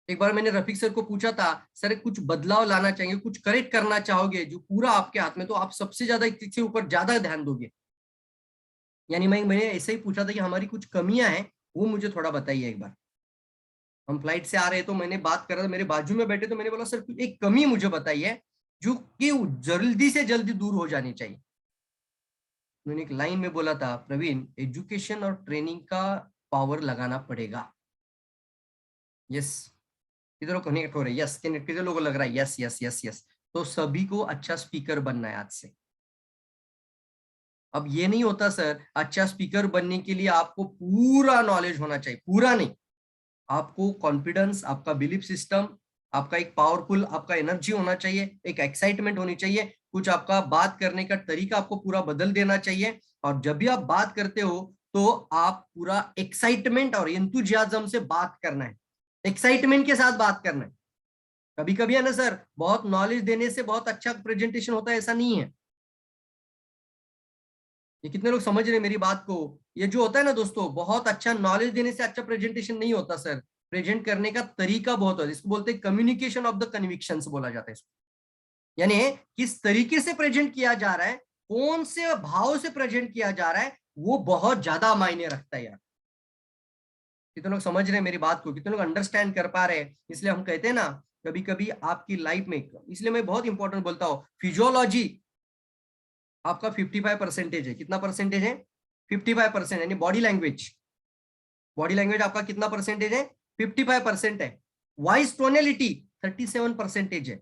एक बार मैंने रफीक सर को पूछा था, सर कुछ बदलाव लाना चाहेंगे, कुछ करेक्ट करना चाहोगे जो पूरा आपके हाथ में, तो आप सबसे ज्यादा इसके ऊपर ज्यादा ध्यान दोगे? यानी मैंने ऐसे ही पूछा था कि हमारी कुछ कमियां हैं, वो मुझे थोड़ा बताइए एक बार। हम फ्लाइट से आ रहे तो मैंने बात कर रहा था, मेरे बाजू में बैठे, तो मैंने बोला सर एक कमी मुझे बताइए जो कि जल्दी से जल्दी दूर हो जानी चाहिए। मैंने एक लाइन में बोला था, प्रवीण एजुकेशन और ट्रेनिंग का पावर लगाना पड़ेगा। यस, कितने लोग कनेक्ट हो रहे हैं? यस, कितने लोगों को लग रहा है यस यस यस यस? तो सभी को अच्छा स्पीकर बनना है आज से। अब ये नहीं होता सर, अच्छा स्पीकर बनने के लिए आपको पूरा नॉलेज होना चाहिए, पूरा नहीं, आपको कॉन्फिडेंस, आपका बिलीफ सिस्टम, आपका एक पावरफुल, आपका एनर्जी होना चाहिए, एक एक्साइटमेंट होनी चाहिए, कुछ आपका बात करने का तरीका आपको पूरा बदल देना चाहिए। और जब भी आप बात करते हो तो आप पूरा एक्साइटमेंट और एंथुजियाज्म से बात करना है, एक्साइटमेंट के साथ बात करना है। कभी कभी है ना सर, बहुत नॉलेज देने से बहुत अच्छा प्रेजेंटेशन होता है, ऐसा नहीं है। ये कितने लोग समझ रहे हैं मेरी बात को? ये जो होता है ना दोस्तों, बहुत अच्छा नॉलेज देने से अच्छा प्रेजेंटेशन नहीं होता सर, प्रेजेंट करने का तरीका बहुत होता है। इसको बोलते हैं कम्युनिकेशन ऑफ द कन्विक्शंस बोला जाता है इसको। यानी किस तरीके से प्रेजेंट किया जा रहा है, कौन से भाव से प्रेजेंट किया जा रहा है, वो बहुत ज्यादा मायने रखता है यार। कितने लोग समझ रहे हैं मेरी बात को? कितने लोग अंडरस्टैंड कर पा रहे हैं? इसलिए हम कहते हैं ना, कभी कभी आपकी लाइफ में, इसलिए मैं बहुत इंपॉर्टेंट बोलता हूँ, फिजियोलॉजी आपका 55% है। कितना परसेंटेज है? 55%। यानी बॉडी लैंग्वेज, बॉडी लैंग्वेज आपका कितना परसेंटेज है? 55% है। वॉइस टोनेलिटी 37% है,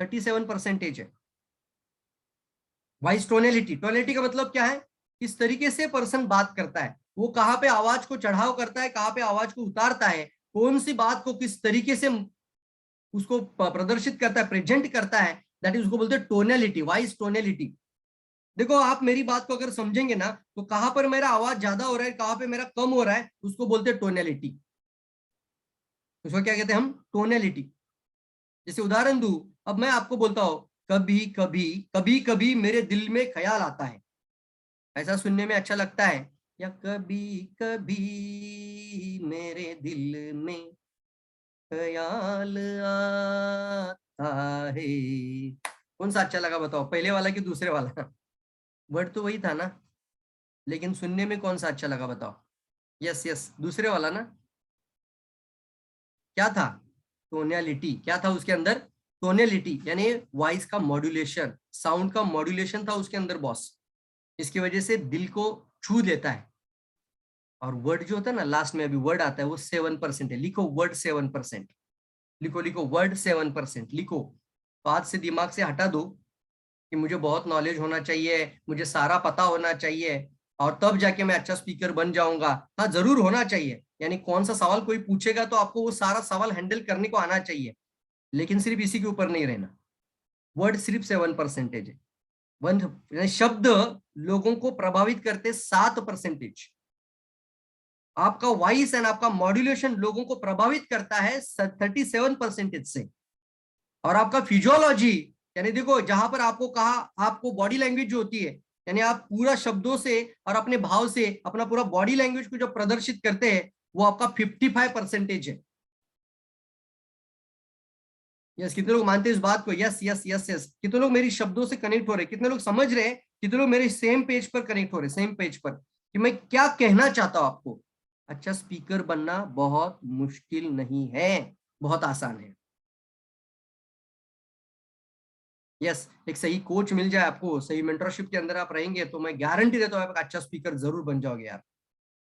37% है। वॉइस टोनेलिटी, टोनेलिटी का मतलब क्या है? किस तरीके से पर्सन बात करता है, वो कहाँ पे आवाज को चढ़ाव करता है, कहाँ पे आवाज को उतारता है, कौन सी बात को किस तरीके से उसको प्रदर्शित करता है, प्रेजेंट करता है, दैट इज उसको बोलते हैं टोनेलिटी, वॉइस टोनेलिटी। देखो आप मेरी बात को अगर समझेंगे ना, तो कहां पर मेरा आवाज ज्यादा हो रहा है, कहां पे मेरा कम हो रहा है, उसको बोलते हैं टोनेलिटी। उसको क्या कहते हैं हम? टोनेलिटी। जैसे उदाहरण दूं, अब मैं आपको बोलता हूं, कभी कभी, कभी कभी मेरे दिल में ख्याल आता है, ऐसा सुनने में अच्छा लगता है, या कभी कभी मेरे दिल में ख्याल आता है। कौन सा अच्छा लगा बताओ, पहले वाला कि दूसरे वाला? वर्ड तो वही था ना, लेकिन सुनने में कौन सा अच्छा लगा बताओ? यस यस, दूसरे वाला ना। क्या था? टोनियलिटी। क्या था उसके अंदर? टोनियलिटी, यानी वॉइस का मॉड्यूलेशन, साउंड का मॉड्यूलेशन था उसके अंदर बॉस। इसकी वजह से दिल को छू देता है। और वर्ड जो होता है ना, लास्ट में अभी वर्ड आता है, वो 7% है। लिखो वर्ड 7%, लिखो लिखो वर्ड 7% लिखो। तो आज से दिमाग से हटा दो कि मुझे बहुत नॉलेज होना चाहिए, मुझे सारा पता होना चाहिए और तब जाके मैं अच्छा स्पीकर बन जाऊंगा। हाँ, जरूर होना चाहिए, यानी कौन सा सवाल कोई पूछेगा तो आपको वो सारा सवाल हैंडल करने को आना चाहिए, लेकिन सिर्फ इसी के ऊपर नहीं रहना। वर्ड सिर्फ 7% है। वन शब्द लोगों को प्रभावित करते 7%। आपका वॉइस एंड आपका मॉड्यूलेशन लोगों को प्रभावित करता है 37% से। और आपका फिजियोलॉजी, यानी देखो जहां पर आपको कहा, आपको बॉडी लैंग्वेज जो होती है, यानी आप पूरा शब्दों से और अपने भाव से अपना पूरा बॉडी लैंग्वेज को जो प्रदर्शित करते हैं, वो आपका 55% है। यस, कितने लोग मानते हैं इस बात को? Yes yes yes yes. कितने लोग मेरी शब्दों से कनेक्ट हो रहे हैं? कितने लोग समझ रहे हैं? कितने लोग मेरे सेम पेज पर कनेक्ट हो रहे हैं, सेम पेज पर, कि मैं क्या कहना चाहता हूं आपको? अच्छा स्पीकर बनना बहुत मुश्किल नहीं है, बहुत आसान है। यस, एक सही कोच मिल जाए आपको, सही मेंटरशिप के अंदर आप रहेंगे, तो मैं गारंटी देता हूँ आप एक अच्छा स्पीकर जरूर बन जाओगे यार,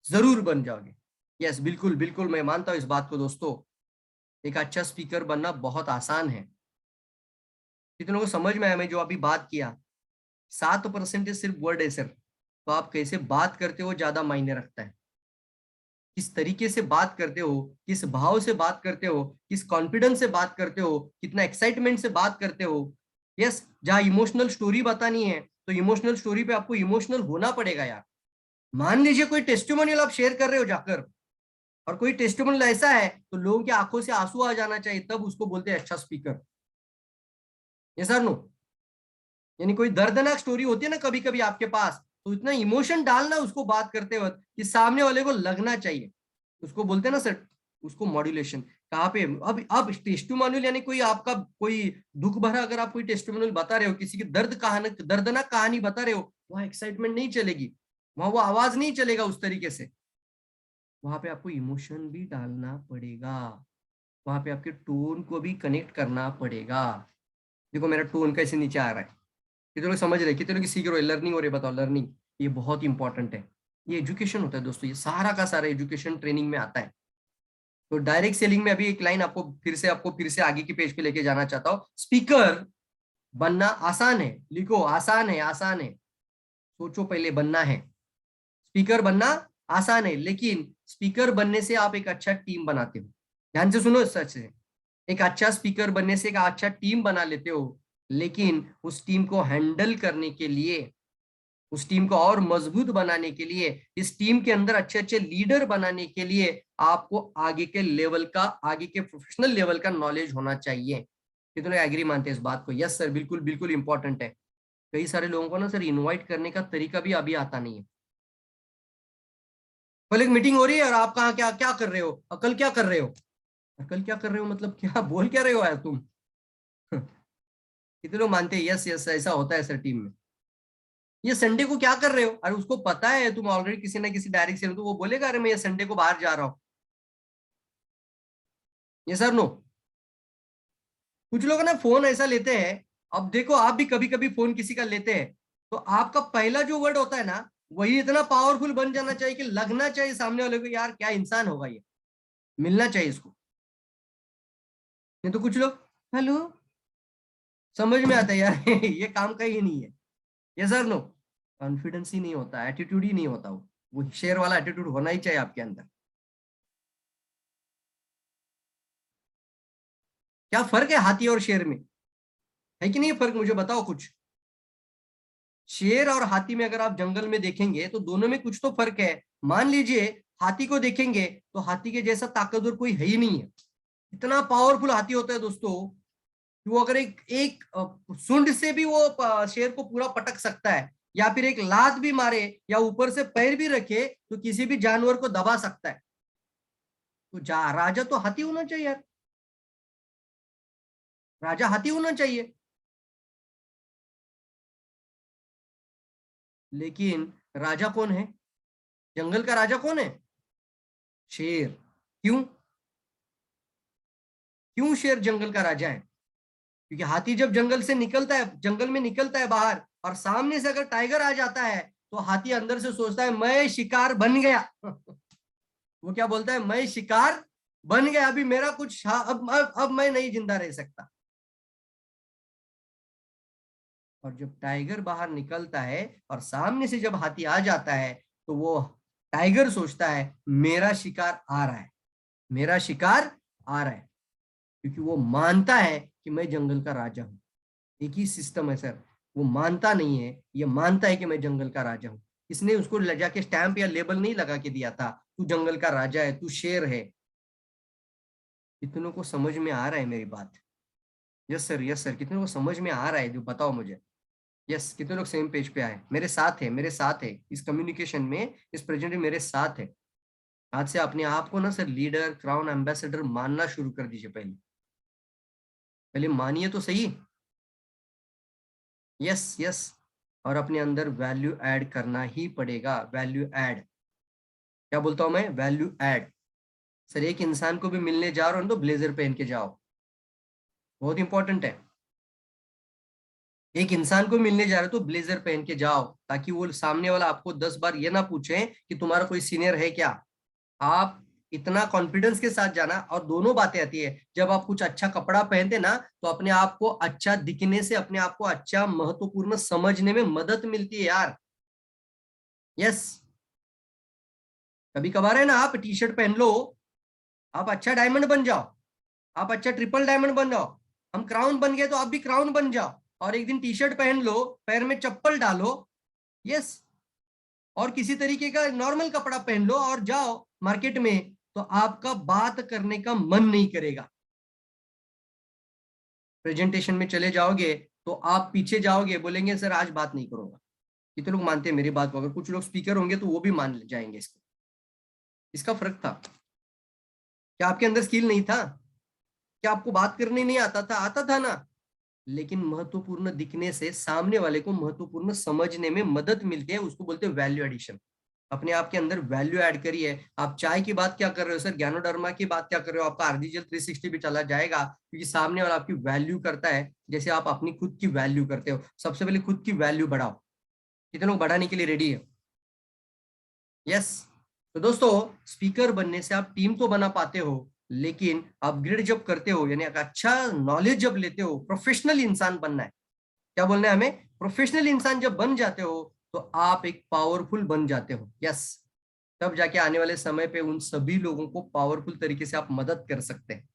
जरूर बन जाओगे। यस, बिल्कुल बिल्कुल, मैं मानता हूँ इस बात को दोस्तों, एक अच्छा स्पीकर बनना बहुत आसान है। कितने लोगों को समझ में आया मैं जो अभी बात किया? 7% सिर्फ वर्ड है सर। तो आप कैसे बात करते हो ज्यादा मायने रखता है, किस तरीके से बात करते हो, किस भाव से बात करते हो, किस कॉन्फिडेंस से बात करते हो, कितना एक्साइटमेंट से बात करते हो। यस, जहाँ इमोशनल स्टोरी बतानी है, तो इमोशनल स्टोरी पे आपको इमोशनल होना पड़ेगा यार। मान लीजिए कोई टेस्टिमोनियल आप शेयर कर रहे हो जाकर, और कोई टेस्टिमोनियल ऐसा है तो लोगों की आंखों से आंसू आ जाना चाहिए, तब उसको बोलते हैं अच्छा स्पीकर। ये सर नो, यानी कोई दर्दनाक स्टोरी होती है ना कभी कभी आपके पास, तो इतना इमोशन डालना उसको बात करते वक्त कि सामने वाले को लगना चाहिए, उसको बोलते हैं ना सर, उसको मॉड्यूलेशन। कहाँ पे? अब टेस्टिमोनियल, यानी कोई आपका कोई दुख भरा अगर आप कोई टेस्टिमोनियल बता रहे हो, किसी की दर्दनाक कहानी बता रहे हो, वहां एक्साइटमेंट नहीं चलेगी, वहां वो आवाज नहीं चलेगा उस तरीके से। वहां पे आपको इमोशन भी डालना पड़ेगा, वहां पे आपके टोन को भी कनेक्ट करना पड़ेगा। देखो मेरा टोन कैसे नीचे आ रहा है, कितने लोग समझ रहे हैं, कितने लोग सीख रहे हो, लर्निंग हो रही है, बताओ लर्निंग, ये बहुत इंपॉर्टेंट है। ये एजुकेशन होता है दोस्तों, ये सारा का सारा एजुकेशन ट्रेनिंग में आता है। तो डायरेक्ट सेलिंग में अभी एक लाइन आपको फिर से आगे के पेज पे लेके जाना चाहता हूँ। स्पीकर बनना आसान है, लिखो आसान है, आसान है, सोचो पहले बनना है। स्पीकर बनना आसान है, लेकिन स्पीकर बनने से आप एक अच्छा टीम बनाते हो। ध्यान से सुनो, सच से, एक अच्छा स्पीकर बनने से एक अच्छा टीम बना लेते हो, लेकिन उस टीम को हैंडल करने के लिए, उस टीम को और मजबूत बनाने के लिए, इस टीम के अंदर अच्छे अच्छे लीडर बनाने के लिए आपको आगे के लेवल का, आगे के प्रोफेशनल लेवल का नॉलेज होना चाहिए। कितने एग्री मानते हैं इस बात को? यस सर, बिल्कुल बिल्कुल इंपॉर्टेंट है। कई सारे लोगों को ना सर इनवाइट करने का तरीका भी अभी आता नहीं है। कल एक मीटिंग हो रही है और आप कहाँ क्या क्या कर रहे हो, कल क्या कर रहे हो, कल क्या कर रहे हो मतलब क्या बोल क्या रहे हो यार तुम? कितने लोग मानते हैं यस यस ऐसा होता है सर टीम में। ये संडे को क्या कर रहे हो, अरे उसको पता है तुम ऑलरेडी किसी ना किसी डायरेक्शन, तो वो बोलेगा अरे मैं ये संडे को बाहर जा रहा हूँ। ये सर नो। कुछ लोग ना फोन ऐसा लेते हैं, अब देखो आप भी कभी कभी फोन किसी का लेते हैं, तो आपका पहला जो वर्ड होता है ना, वही इतना पावरफुल बन जाना चाहिए कि लगना चाहिए सामने वाले को यार क्या इंसान होगा ये, मिलना चाहिए इसको। नहीं तो कुछ लोग हेलो, समझ में आता है यार ये काम का ही नहीं है। ये सर नो, कॉन्फिडेंस ही नहीं होता, एटीट्यूड ही नहीं होता, वो शेयर वाला एटीट्यूड होना ही चाहिए आपके अंदर। क्या फर्क है हाथी और शेर में, है कि नहीं फर्क, मुझे बताओ कुछ। शेर और हाथी में अगर आप जंगल में देखेंगे तो दोनों में कुछ तो फर्क है। मान लीजिए हाथी को देखेंगे तो हाथी के जैसा ताकतवर कोई है ही नहीं है, इतना पावरफुल हाथी होता है दोस्तों कि वो अगर एक एक सूंड से भी वो शेर को पूरा पटक सकता है, या फिर एक लात भी मारे या ऊपर से पैर भी रखे तो किसी भी जानवर को दबा सकता है। तो राजा तो हाथी होना चाहिए यार, राजा हाथी होना चाहिए। लेकिन राजा कौन है, जंगल का राजा कौन है? शेर। क्यों? क्यों शेर जंगल का राजा है? क्योंकि हाथी जब जंगल से निकलता है, जंगल में निकलता है बाहर, और सामने से अगर टाइगर आ जाता है तो हाथी अंदर से सोचता है मैं शिकार बन गया वो क्या बोलता है, मैं शिकार बन गया, अभी मेरा कुछ अब मैं नहीं जिंदा रह सकता। और जब टाइगर बाहर निकलता है और सामने से जब हाथी आ जाता है, तो वो टाइगर सोचता है मेरा शिकार आ रहा है, मेरा शिकार आ रहा है, क्योंकि वो मानता है कि मैं जंगल का राजा हूं। एक ही सिस्टम है सर, वो मानता नहीं है, ये मानता है कि मैं जंगल का राजा हूं। इसने उसको ले जाके स्टैंप या लेबल नहीं लगा के दिया था तू जंगल का राजा है, तू शेर है। कितनों को समझ में आ रहा है मेरी बात? यस सर, यस सर, कितनों को समझ में आ रहा है जो बताओ मुझे। यस, कितने लोग सेम पेज पे आए, मेरे साथ है, मेरे साथ है इस कम्युनिकेशन में, इस प्रेजेंट में मेरे साथ है। आज से अपने आप को ना सर लीडर, क्राउन एम्बेसडर मानना शुरू कर दीजिए। पहले पहले मानिए तो सही। यस यस, और अपने अंदर वैल्यू ऐड करना ही पड़ेगा, वैल्यू ऐड। क्या बोलता हूं मैं, वैल्यू ऐड। सर एक इंसान को भी मिलने जा रहा हूं तो ब्लेजर पहन के जाओ, बहुत इंपॉर्टेंट है। एक इंसान को मिलने जा रहे हो तो ब्लेजर पहन के जाओ, ताकि वो सामने वाला आपको 10 बार ये ना पूछे कि तुम्हारा कोई सीनियर है क्या। आप इतना कॉन्फिडेंस के साथ जाना। और दोनों बातें आती है, जब आप कुछ अच्छा कपड़ा पहनते ना तो अपने आप को अच्छा दिखने से अपने आप को अच्छा महत्वपूर्ण समझने में मदद मिलती है यार। यस, कभी कभार है ना, आप टी शर्ट पहन लो, आप अच्छा डायमंड बन जाओ, आप अच्छा ट्रिपल डायमंड बन जाओ, हम क्राउन बन गए तो आप भी क्राउन बन जाओ। और एक दिन टी शर्ट पहन लो, पैर में चप्पल डालो, यस, और किसी तरीके का नॉर्मल कपड़ा पहन लो और जाओ मार्केट में, तो आपका बात करने का मन नहीं करेगा। प्रेजेंटेशन में चले जाओगे तो आप पीछे जाओगे, बोलेंगे सर आज बात नहीं करूंगा। कितने लोग मानते हैं मेरी बात को? अगर कुछ लोग स्पीकर होंगे तो वो भी मान जाएंगे इसको। इसका फर्क था, क्या आपके अंदर स्किल नहीं था? क्या आपको बात करने नहीं आता था? आता था ना। लेकिन महत्वपूर्ण दिखने से सामने वाले को महत्वपूर्ण समझने में मदद मिलती है, उसको बोलते हैं वैल्यू एडिशन। अपने आप के अंदर वैल्यू ऐड करिए। आप चाय की बात क्या कर रहे हो सर, ज्ञानोधर्मा की बात क्या कर रहे हो, आपका आरडीजीएल 360 भी चला जाएगा, क्योंकि सामने वाला आपकी वैल्यू करता है जैसे आप अपनी खुद की वैल्यू करते हो। सबसे पहले खुद की वैल्यू बढ़ाओ। कितने लोग बढ़ाने के लिए रेडी है? यस। तो दोस्तों, स्पीकर बनने से आप टीम तो बना पाते हो, लेकिन अपग्रेड जब करते हो, यानी एक अच्छा नॉलेज जब लेते हो, प्रोफेशनल इंसान बनना है। क्या बोलना है हमें? प्रोफेशनल इंसान जब बन जाते हो तो आप एक पावरफुल बन जाते हो। यस। तब जाके आने वाले समय पे उन सभी लोगों को पावरफुल तरीके से आप मदद कर सकते हैं।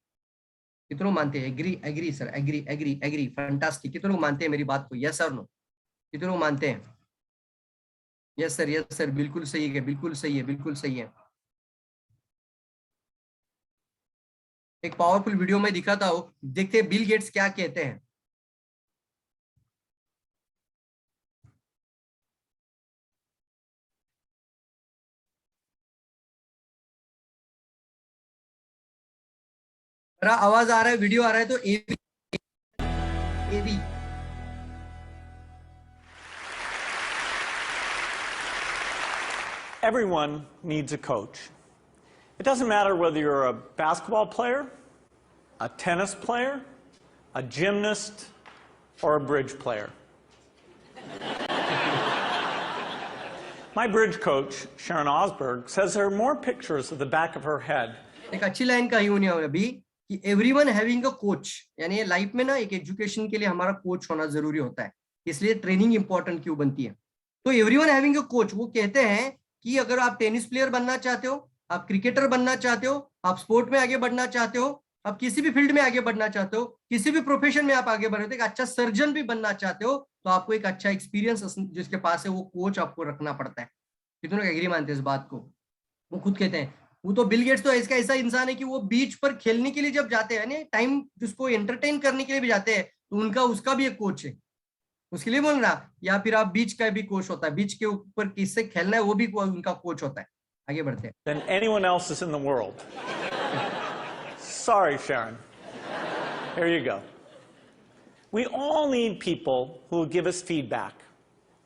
कितने लोग मानते हैं? Agree agree sir, agree agree agree, fantastic. कितने लोग मानते हैं मेरी बात को? यस और नो? कितने लोग मानते हैं? यस सर, यस सर, बिल्कुल सही है, बिल्कुल सही है, बिल्कुल सही है। एक पावरफुल वीडियो में दिखाता हूं, देखते हैं बिल गेट्स क्या कहते हैं। मेरा आवाज आ रहा है, वीडियो आ रहा है तो एवी एवी। Everyone needs a coach. It doesn't matter whether you're a basketball player, a tennis player, a gymnast, or a bridge player. My bridge coach, Sharon Osberg, says there are more pictures of the back of her head. एक अच्छी line कही उन्होंने अभी कि everyone having a coach, यानी life में ना एक एजुकेशन के लिए हमारा कोच होना जरूरी होता है, इसलिए ट्रेनिंग इंपॉर्टेंट क्यों बनती है। तो एवरीवन हैविंग अ कोच, वो कहते हैं कि अगर आप टेनिस प्लेयर बनना चाहते हो, आप क्रिकेटर बनना चाहते हो, आप स्पोर्ट में आगे बढ़ना चाहते हो, आप किसी भी फील्ड में आगे बढ़ना चाहते हो, किसी भी प्रोफेशन में आप आगे बढ़ रहे हो, एक अच्छा सर्जन भी बनना चाहते हो, तो आपको एक अच्छा एक्सपीरियंस जिसके पास है वो कोच आपको रखना पड़ता है। कितने लोग एग्री मानते हैं इस बात को? वो खुद कहते हैं, वो तो बिल गेट्स तो इसका ऐसा इंसान है कि वो बीच पर खेलने के लिए जब जाते हैं ना, टाइम जिसको एंटरटेन करने के लिए भी जाते हैं, तो उनका उसका भी एक कोच है उसके लिए बोल रहा। या फिर आप बीच का भी कोच होता है, बीच के ऊपर किससे खेलना है वो भी उनका कोच होता है। आगे बढ़ते हैं। Than anyone else is in the world. Sorry, Sharon. Here you go. We all need people who will give us feedback.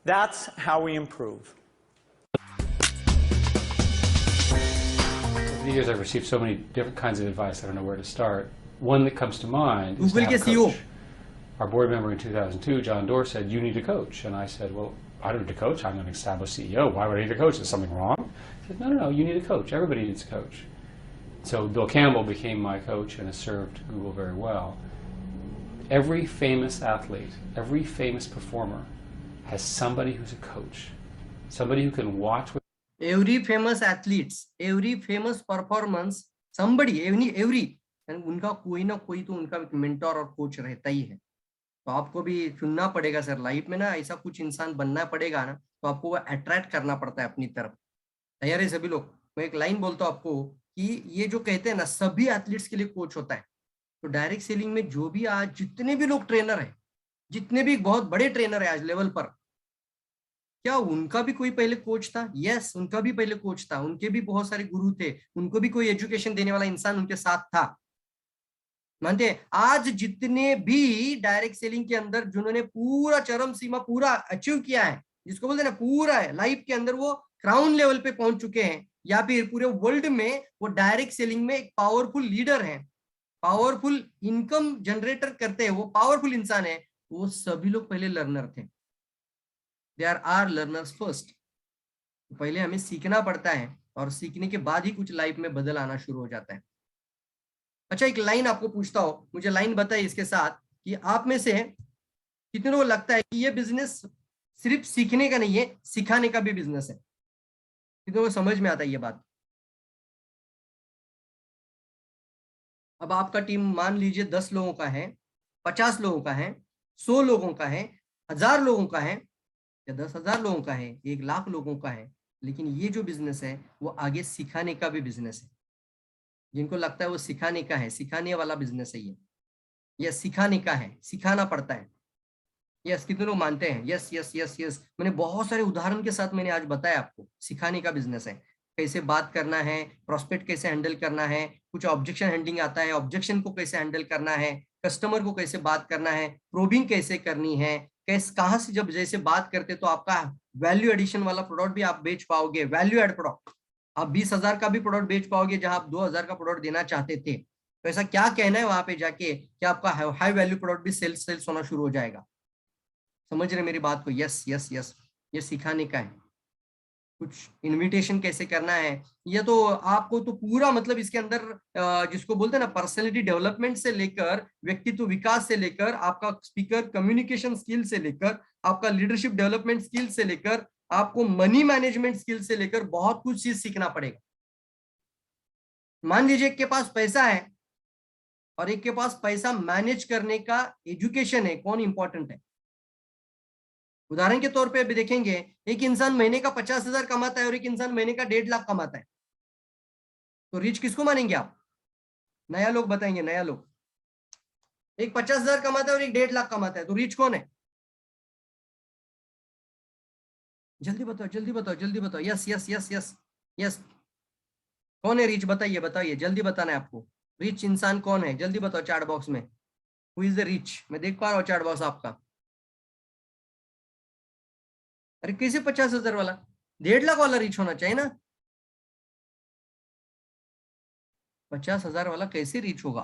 That's how we improve. Over the years, I've received so many different kinds of advice, I don't know where to start. One that comes to mind is to Google have a के CEO. coach. Our board member in 2002, John Doerr, said, "You need a coach." And I said, "Well, I don't need a coach. I'm an established CEO. Why would I need a coach? Is something wrong?" He said, No, you need a coach. Everybody needs a coach." So Bill Campbell became my coach and has served Google very well. Every famous athlete, every famous performer has somebody who's a coach, somebody who can watch with Every famous athletes, every famous performance, somebody, every, उनका कोई ना कोई तो उनका mentor और coach रहता ही है। तो आपको भी चुनना पड़ेगा सर लाइफ में ना, ऐसा कुछ इंसान बनना पड़ेगा ना, तो आपको वो अट्रैक्ट करना पड़ता है अपनी तरफ। तैयार है सभी लोग? मैं एक लाइन बोलता हूँ आपको कि ये जो कहते हैं ना सभी एथलीट्स के लिए कोच होता है। तो डायरेक्ट सेलिंग में जो भी आज जितने भी लोग ट्रेनर है, जितने भी बहुत बड़े ट्रेनर है आज लेवल पर, क्या उनका भी कोई पहले कोच था? यस, उनका भी पहले कोच था, उनके भी बहुत सारे गुरु थे, उनको भी कोई एजुकेशन देने वाला इंसान उनके साथ था। मानते हैं आज जितने भी डायरेक्ट सेलिंग के अंदर जिन्होंने पूरा चरम सीमा पूरा अचीव किया है, जिसको बोलते हैं ना पूरा है लाइफ के अंदर, वो क्राउन लेवल पे पहुंच चुके हैं, या फिर पूरे वर्ल्ड में वो डायरेक्ट सेलिंग में एक पावरफुल लीडर है, पावरफुल इनकम जनरेटर करते हैं, वो पावरफुल इंसान है, वो सभी लोग पहले लर्नर थे। They are learners first. पहले हमें सीखना पड़ता है और सीखने के बाद ही कुछ लाइफ में बदल आना शुरू हो जाता है। अच्छा, एक लाइन आपको पूछता हूं, मुझे लाइन बताइए इसके साथ कि आप में से कितनों को लगता है कि ये बिजनेस सिर्फ सीखने का नहीं है, सिखाने का भी बिजनेस है? कितनों को समझ में आता है ये बात? अब आपका टीम मान लीजिए 10 लोगों का है, 50 लोगों का है, 100 लोगों का है, 1000 लोगों का है, या 10,000 लोगों का है, 1,00,000 लोगों का है, लेकिन ये जो बिजनेस है वो आगे सिखाने का भी बिजनेस है। जिनको लगता है वो सिखाने का है, सिखाने वाला बिजनेस है ये सिखाने का है, सिखाना पड़ता है। यस, कितने लोग मानते हैं? Yes yes yes yes. मैंने बहुत सारे उदाहरण के साथ मैंने आज बताया आपको, सिखाने का बिजनेस है, कैसे बात करना है, प्रोस्पेक्ट कैसे हैंडल करना है, कुछ ऑब्जेक्शन हैंडलिंग आता है, ऑब्जेक्शन को कैसे हैंडल करना है, कस्टमर को कैसे बात करना है, प्रोबिंग कैसे करनी है, कहाँ से जब जैसे बात करते तो आपका वैल्यू एडिशन वाला प्रोडक्ट भी आप बेच पाओगे, वैल्यू एड प्रोडक्ट आप 20,000 का भी प्रोडक्ट बेच पाओगे जहां आप 2,000 का प्रोडक्ट देना चाहते थे। तो ऐसा क्या कहना है वहां पे जाके कि आपका हाई वैल्यू प्रोडक्ट भी सेल्स होना शुरू हो जाएगा। समझ रहे मेरी बात को? यस यस यस, ये सिखाने का है। कुछ इनविटेशन कैसे करना है, ये तो आपको तो पूरा मतलब इसके अंदर जिसको बोलते हैं ना पर्सनैलिटी डेवलपमेंट से लेकर व्यक्तित्व विकास से लेकर आपका स्पीकर कम्युनिकेशन स्किल से लेकर आपका लीडरशिप डेवलपमेंट स्किल से लेकर आपको मनी मैनेजमेंट स्किल से लेकर बहुत कुछ चीज सीखना पड़ेगा। मान लीजिए एक के पास पैसा है और एक के पास पैसा मैनेज करने का एजुकेशन है, कौन इंपॉर्टेंट है? उदाहरण के तौर पे अभी देखेंगे, एक इंसान महीने का 50,000 कमाता है और एक इंसान महीने का 1.5 लाख कमाता है, तो रिच किसको मानेंगे आप? नया लोग बताएंगे, नया लोग। एक 50,000 कमाता है और एक 1.5 लाख कमाता है, तो रिच कौन है? जल्दी बताओ जल्दी बताओ जल्दी बताओ। Yes yes yes yes yes, कौन है रिच? बताइए बताइए, जल्दी बताना है आपको। रिच इंसान कौन है? जल्दी बताओ चैट बॉक्स में, हु इज द रिच? मैं देख पा रहा हूँ चैट बॉक्स आपका। अरे कैसे 50,000 वाला? 1.5 लाख वाला रिच होना चाहिए ना। 50,000 वाला कैसे रिच होगा?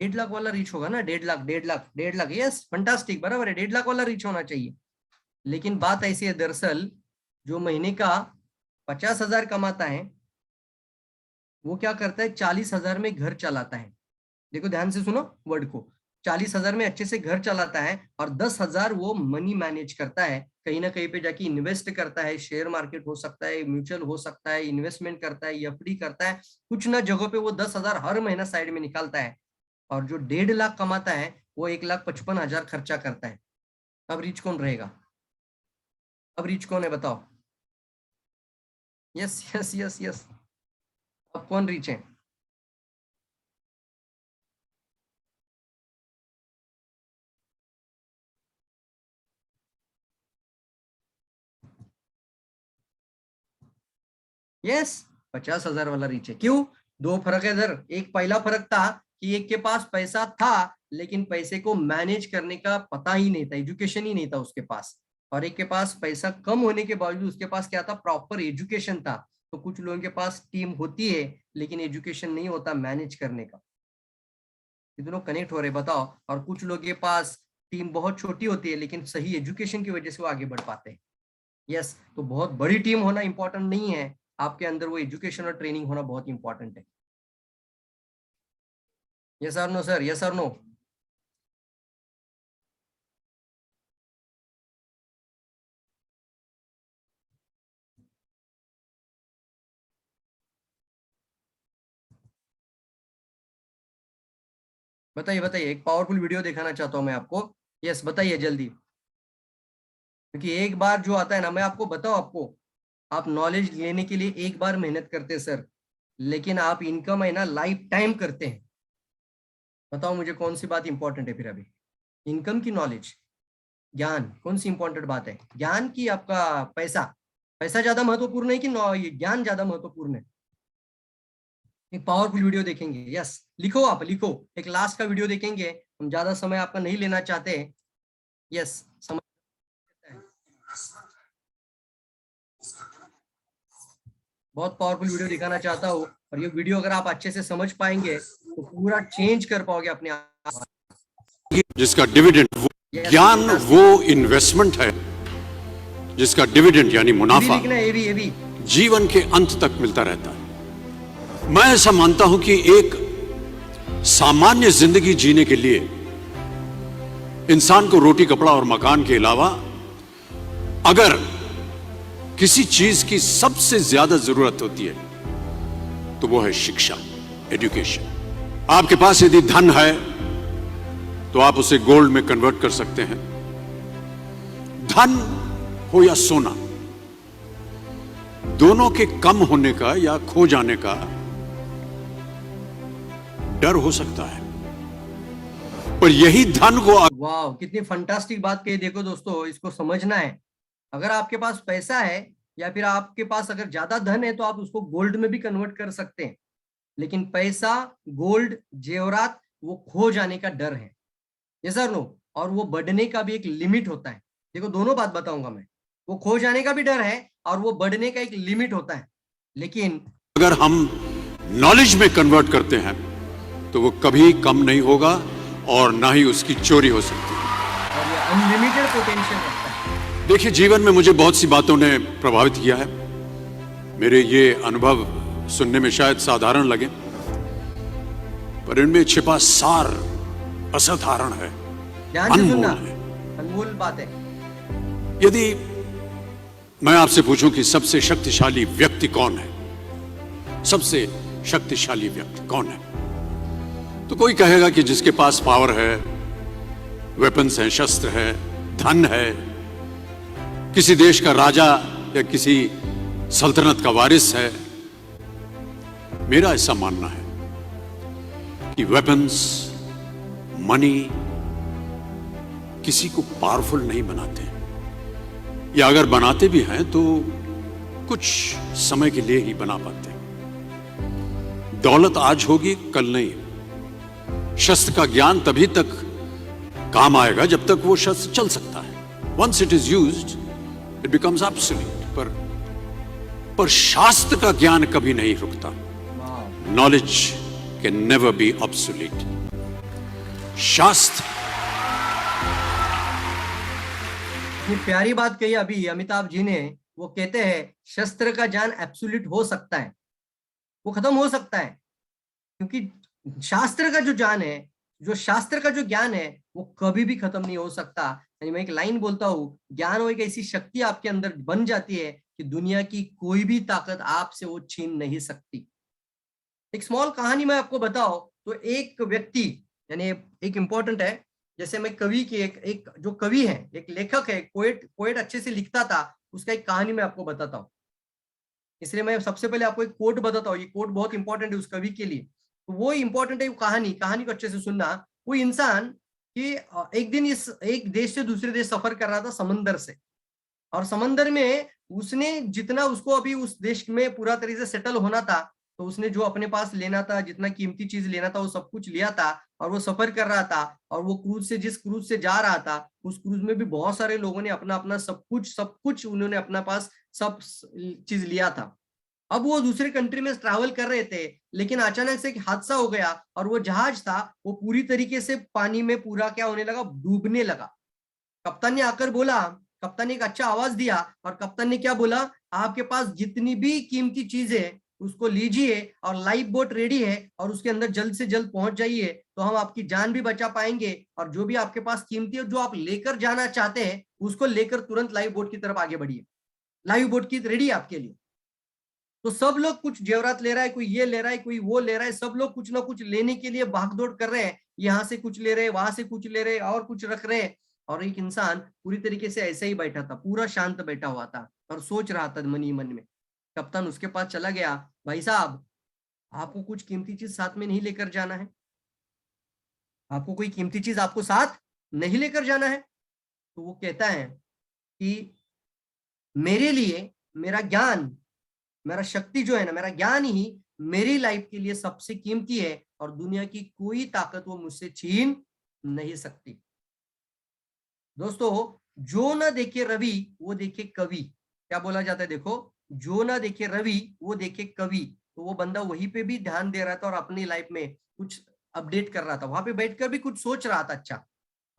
डेढ़ लाख वाला रिच होगा ना। 1.5 लाख 1.5 लाख 1.5 लाख, यस फंटास्टिक, बराबर है। 1.5 लाख वाला रिच होना चाहिए। लेकिन बात ऐसी है दरअसल, जो महीने का 50,000 कमाता है वो क्या करता है? 40,000 में घर चलाता है। देखो ध्यान से सुनो वर्ड को, 40,000 में अच्छे से घर चलाता है और 10,000 वो मनी मैनेज करता है, कहीं ना कहीं पे जाके इन्वेस्ट करता है। शेयर मार्केट हो सकता है, म्यूचुअल हो सकता है, इन्वेस्टमेंट करता है, एफडी करता है, कुछ ना जगह पे वो 10,000 हर महीना साइड में निकालता है। और जो 1.5 लाख कमाता है वो 1,55,000 खर्चा करता है। अब रिच कौन रहेगा? अब रिच कौन है बताओ? यस यस यस यस, अब कौन रिच है? यस 50,000 वाला रिच है। क्यों? दो फर्क है इधर। एक पहला फर्क था कि एक के पास पैसा था लेकिन पैसे को मैनेज करने का पता ही नहीं था, एजुकेशन ही नहीं था उसके पास। और एक के पास पैसा कम होने के बावजूद उसके पास क्या था? प्रॉपर एजुकेशन था। तो कुछ लोगों के पास टीम होती है लेकिन एजुकेशन नहीं होता मैनेज करने का। ये दोनों कनेक्ट हो रहे बताओ। और कुछ लोगों के पास टीम बहुत छोटी होती है लेकिन सही एजुकेशन की वजह से वो आगे बढ़ पाते हैं। यस, तो बहुत बड़ी टीम होना इंपॉर्टेंट नहीं है, आपके अंदर वो एजुकेशन और ट्रेनिंग होना बहुत इंपॉर्टेंट है। यस और नो सर? यस और नो? बताइए बताइए, एक पावरफुल वीडियो दिखाना चाहता हूं मैं आपको। यस बताइए जल्दी, क्योंकि एक बार जो आता है ना, मैं आपको बताऊं, आपको आप नॉलेज लेने के लिए एक बार मेहनत करते हैं सर, लेकिन आप इनकम है ना लाइफ टाइम करते हैं। बताओ मुझे कौन सी बात इंपॉर्टेंट है फिर अभी? इनकम की नॉलेज, ज्ञान, कौन सी इंपॉर्टेंट बात है? ज्ञान की आपका पैसा? पैसा ज्यादा महत्वपूर्ण है कि ये ज्ञान ज्यादा महत्वपूर्ण है? एक पावरफुल वीडियो देखेंगे। यस लिखो, आप लिखो, एक लास्ट का वीडियो देखेंगे, हम ज्यादा समय आपका नहीं लेना चाहते। यस समझ, बहुत पावरफुल वीडियो दिखाना चाहता हूँ और ये वीडियो अगर आप अच्छे से समझ पाएंगे तो पूरा चेंज कर पाओगे अपने आप। जिसका डिविडेंड वो ज्ञान, वो इन्वेस्टमेंट है जिसका डिविडेंड यानी मुनाफा जीवन के अंत तक मिलता रहता है। मैं ऐसा मानता हूं कि एक सामान्य जिंदगी जीने के लिए इंसान को रोटी, कपड़ा और मकान के अलावा अगर किसी चीज की सबसे ज्यादा जरूरत होती है तो वो है शिक्षा, एजुकेशन। आपके पास यदि धन है तो आप उसे गोल्ड में कन्वर्ट कर सकते हैं। धन हो या सोना, दोनों के कम होने का या खो जाने का डर हो सकता है, पर यही धन को वाह, कितनी फंटास्टिक बात कही। देखो दोस्तों, इसको समझना है। अगर आपके पास पैसा है या फिर आपके पास अगर ज्यादा धन है तो आप उसको गोल्ड में भी कन्वर्ट कर सकते हैं। लेकिन पैसा, गोल्ड, जेवरात वो खो जाने का डर है। यस और नो? और वो बढ़ने का भी एक लिमिट होता है। देखो दोनों बात बताऊंगा मैं, वो खो जाने का भी डर है और वो बढ़ने का एक लिमिट होता है। लेकिन अगर हम नॉलेज में कन्वर्ट करते हैं तो वो कभी कम नहीं होगा और ना ही उसकी चोरी हो सकती है। और ये अनलिमिटेड पोटेंशियल रखता है। देखिए, जीवन में मुझे बहुत सी बातों ने प्रभावित किया है। मेरे ये अनुभव सुनने में शायद साधारण लगे, पर इनमें छिपा सार असाधारण है, ध्यान से सुनना, अनमोल है। अनमोल बात है। यदि मैं आपसे पूछूं कि सबसे शक्तिशाली व्यक्ति कौन है, सबसे शक्तिशाली व्यक्ति कौन है, तो कोई कहेगा कि जिसके पास पावर है, वेपन्स हैं, शस्त्र है, धन है, किसी देश का राजा या किसी सल्तनत का वारिस है। मेरा ऐसा मानना है कि वेपन्स, मनी किसी को पावरफुल नहीं बनाते, या अगर बनाते भी हैं तो कुछ समय के लिए ही बना पाते हैं। दौलत आज होगी, कल नहीं। शस्त्र का ज्ञान तभी तक काम आएगा जब तक वो शस्त्र चल सकता है। Once it is used it becomes absolute. पर शास्त्र का ज्ञान कभी नहीं रुकता। Knowledge can never be obsolete. शास्त्र, ये प्यारी बात कही अभी अमिताभ जी ने। वो कहते हैं शस्त्र का ज्ञान एब्सोल्यूट हो सकता है, वो खत्म हो सकता है, क्योंकि शास्त्र का जो ज्ञान है, जो शास्त्र का जो ज्ञान है, वो कभी भी खत्म नहीं हो सकता। यानी मैं एक लाइन बोलता हूँ, ज्ञान वो एक ऐसी शक्ति आपके अंदर बन जाती है कि दुनिया की कोई भी ताकत आपसे वो छीन नहीं सकती। एक स्मॉल कहानी मैं आपको बताओ तो एक व्यक्ति, यानी एक इंपॉर्टेंट है, जैसे मैं कवि की एक जो कवि है, एक लेखक है, पोएट अच्छे से लिखता था, उसका एक कहानी मैं आपको बताता हूँ। इसलिए मैं सबसे पहले आपको एक कोट बताता हूँ। ये कोट बहुत इंपॉर्टेंट है उस कवि के लिए। तो वो इंपॉर्टेंट है, वो कहानी को अच्छे से सुनना। वो इंसान कि एक दिन एक देश से दूसरे देश सफर कर रहा था समंदर से, और समंदर में उसने जितना उसको अभी उस देश में पूरा तरीके से सेटल होना था, तो उसने जो अपने पास लेना था, जितना कीमती चीज लेना था, वो सब कुछ लिया था, और वो सफर कर रहा था। और वो जिस क्रूज से जा रहा था, उस क्रूज में भी बहुत सारे लोगों ने अपना अपना सब कुछ उन्होंने अपना पास सब चीज लिया था। अब वो दूसरे कंट्री में ट्रैवल कर रहे थे, लेकिन अचानक से एक हादसा हो गया, और वो जहाज था वो पूरी तरीके से पानी में पूरा क्या होने लगा, डूबने लगा। कप्तान ने आकर बोला, कप्तान ने एक अच्छा आवाज दिया, और कप्तान ने क्या बोला, आपके पास जितनी भी कीमती चीजें उसको लीजिए, और लाइफ बोट रेडी है, और उसके अंदर जल्द से जल्द पहुंच जाइए, तो हम आपकी जान भी बचा पाएंगे, और जो भी आपके पास कीमती है, जो आप लेकर जाना चाहते हैं, उसको लेकर तुरंत लाइफ बोट की तरफ आगे बढ़िए। लाइफ बोट की रेडी है आपके लिए। तो सब लोग कुछ जेवरात ले रहा है, कोई ये ले रहा है, कोई वो ले रहा है, सब लोग कुछ ना कुछ लेने के लिए भागदौड़ कर रहे हैं। यहाँ से कुछ ले रहे हैं, वहां से कुछ ले रहे हैं, और कुछ रख रहे हैं। और एक इंसान पूरी तरीके से ऐसे ही बैठा था, पूरा शांत बैठा हुआ था, और सोच रहा था मन ही मन में। कप्तान उसके पास चला गया, भाई साहब आपको कुछ कीमती चीज साथ में नहीं लेकर जाना है? आपको कोई कीमती चीज आपको साथ नहीं लेकर जाना है? तो वो कहता है कि मेरे लिए मेरा ज्ञान, मेरा शक्ति जो है ना, मेरा ज्ञान ही मेरी लाइफ के लिए सबसे कीमती है, और दुनिया की कोई ताकत वो मुझसे छीन नहीं सकती। दोस्तों, जो ना देखे रवि वो देखे कवि। क्या बोला जाता है, देखो, जो ना देखे रवि वो देखे कवि। तो वो बंदा वहीं पे भी ध्यान दे रहा था और अपनी लाइफ में कुछ अपडेट कर रहा था, वहां पे बैठकर भी कुछ सोच रहा था। अच्छा,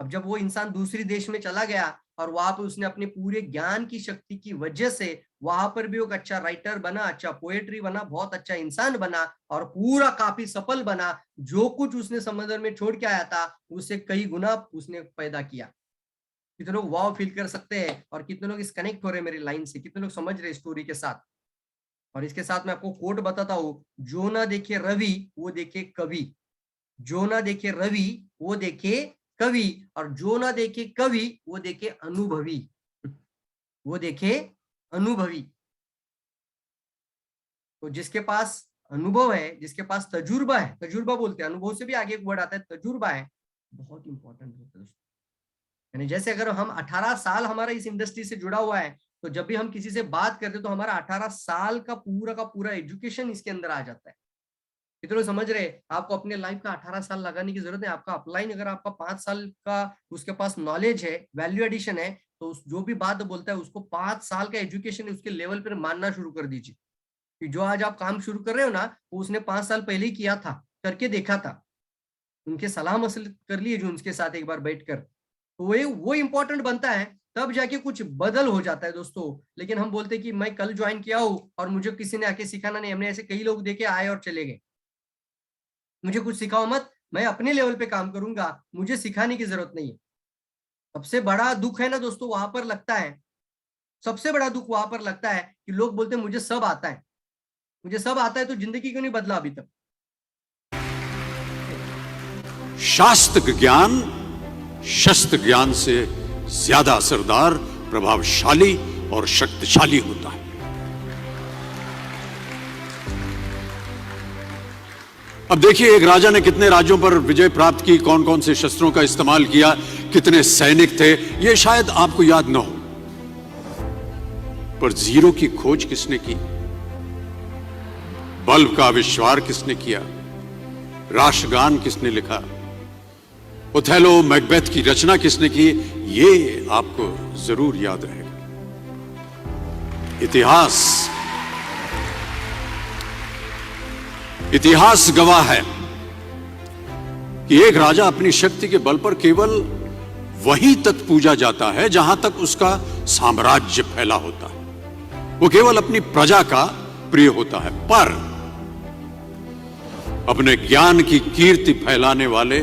अब जब वो इंसान दूसरी देश में चला गया, और वहां पे उसने अपने पूरे ज्ञान की शक्ति की वजह से वहां पर भी एक अच्छा राइटर बना, अच्छा पोएट्री बना, बहुत अच्छा इंसान बना, और पूरा काफी सफल बना। जो कुछ उसने समंदर में छोड़ के आया था, उससे कई गुना उसने पैदा किया। कितने लोग वाव फील कर सकते हैं, और कितने लोग इस कनेक्ट हो रहे हैं मेरी लाइन से, कितने लोग समझ रहे स्टोरी के साथ। और इसके साथ मैं आपको कोट बताता हूँ, जो ना देखे रवि वो देखे कवि, जो ना देखे रवि वो देखे कवि, और जो ना देखे कवि वो देखे अनुभवी, वो देखे अनुभवी। तो जिसके पास अनुभव है, जिसके पास तजुर्बा है, तजुर्बा बोलते हैं, अनुभव से भी आगे एक वर्ड आता है तजुर्बा है, बहुत इंपॉर्टेंट होता है दोस्तों। यानी जैसे अगर हम 18 साल हमारा इस इंडस्ट्री से जुड़ा हुआ है, तो जब भी हम किसी से बात करते हैं तो हमारा 18 साल का पूरा एजुकेशन इसके अंदर आ जाता है। कितने लोग समझ रहे हैं? आपको अपने लाइफ का 18 साल लगाने की जरूरत है। आपका अपलाइन अगर आपका 5 साल का उसके पास नॉलेज है, वैल्यू एडिशन है, तो जो भी बात बोलता है उसको 5 साल का एजुकेशन उसके लेवल पर मानना शुरू कर दीजिए कि जो आज आप काम शुरू कर रहे हो ना, वो उसने 5 साल पहले ही किया था, करके देखा था, उनके सलाह मशवरे कर लिए जो उनके साथ एक बार बैठकर, तो वो इंपॉर्टेंट बनता है, तब जाके कुछ बदल हो जाता है दोस्तों। लेकिन हम बोलते कि मैं कल ज्वाइन किया हूँ और मुझे किसी ने आके सिखाना नहीं। हमने ऐसे कई लोग देखे, आए और चले गए। मुझे कुछ सिखाओ मत, मैं अपने लेवल पे काम करूंगा, मुझे सिखाने की जरूरत नहीं है। सबसे बड़ा दुख है ना दोस्तों, वहां पर लगता है, सबसे बड़ा दुख वहां पर लगता है कि लोग बोलते हैं मुझे सब आता है, मुझे सब आता है, तो जिंदगी क्यों नहीं बदला अभी तक? शास्त्र ज्ञान शस्त्र ज्ञान से ज्यादा असरदार, प्रभावशाली और शक्तिशाली होता है। अब देखिए, एक राजा ने कितने राज्यों पर विजय प्राप्त की, कौन कौन से शस्त्रों का इस्तेमाल किया, कितने सैनिक थे, यह शायद आपको याद न हो, पर जीरो की खोज किसने की, बल्ब का आविष्कार किसने किया, राष्ट्रगान किसने लिखा, ओथेलो मैकबेथ की रचना किसने की, ये आपको जरूर याद रहेगा। इतिहास गवाह है कि एक राजा अपनी शक्ति के बल पर केवल वहीं तक पूजा जाता है जहां तक उसका साम्राज्य फैला होता है। वो केवल अपनी प्रजा का प्रिय होता है, पर अपने ज्ञान की कीर्ति फैलाने वाले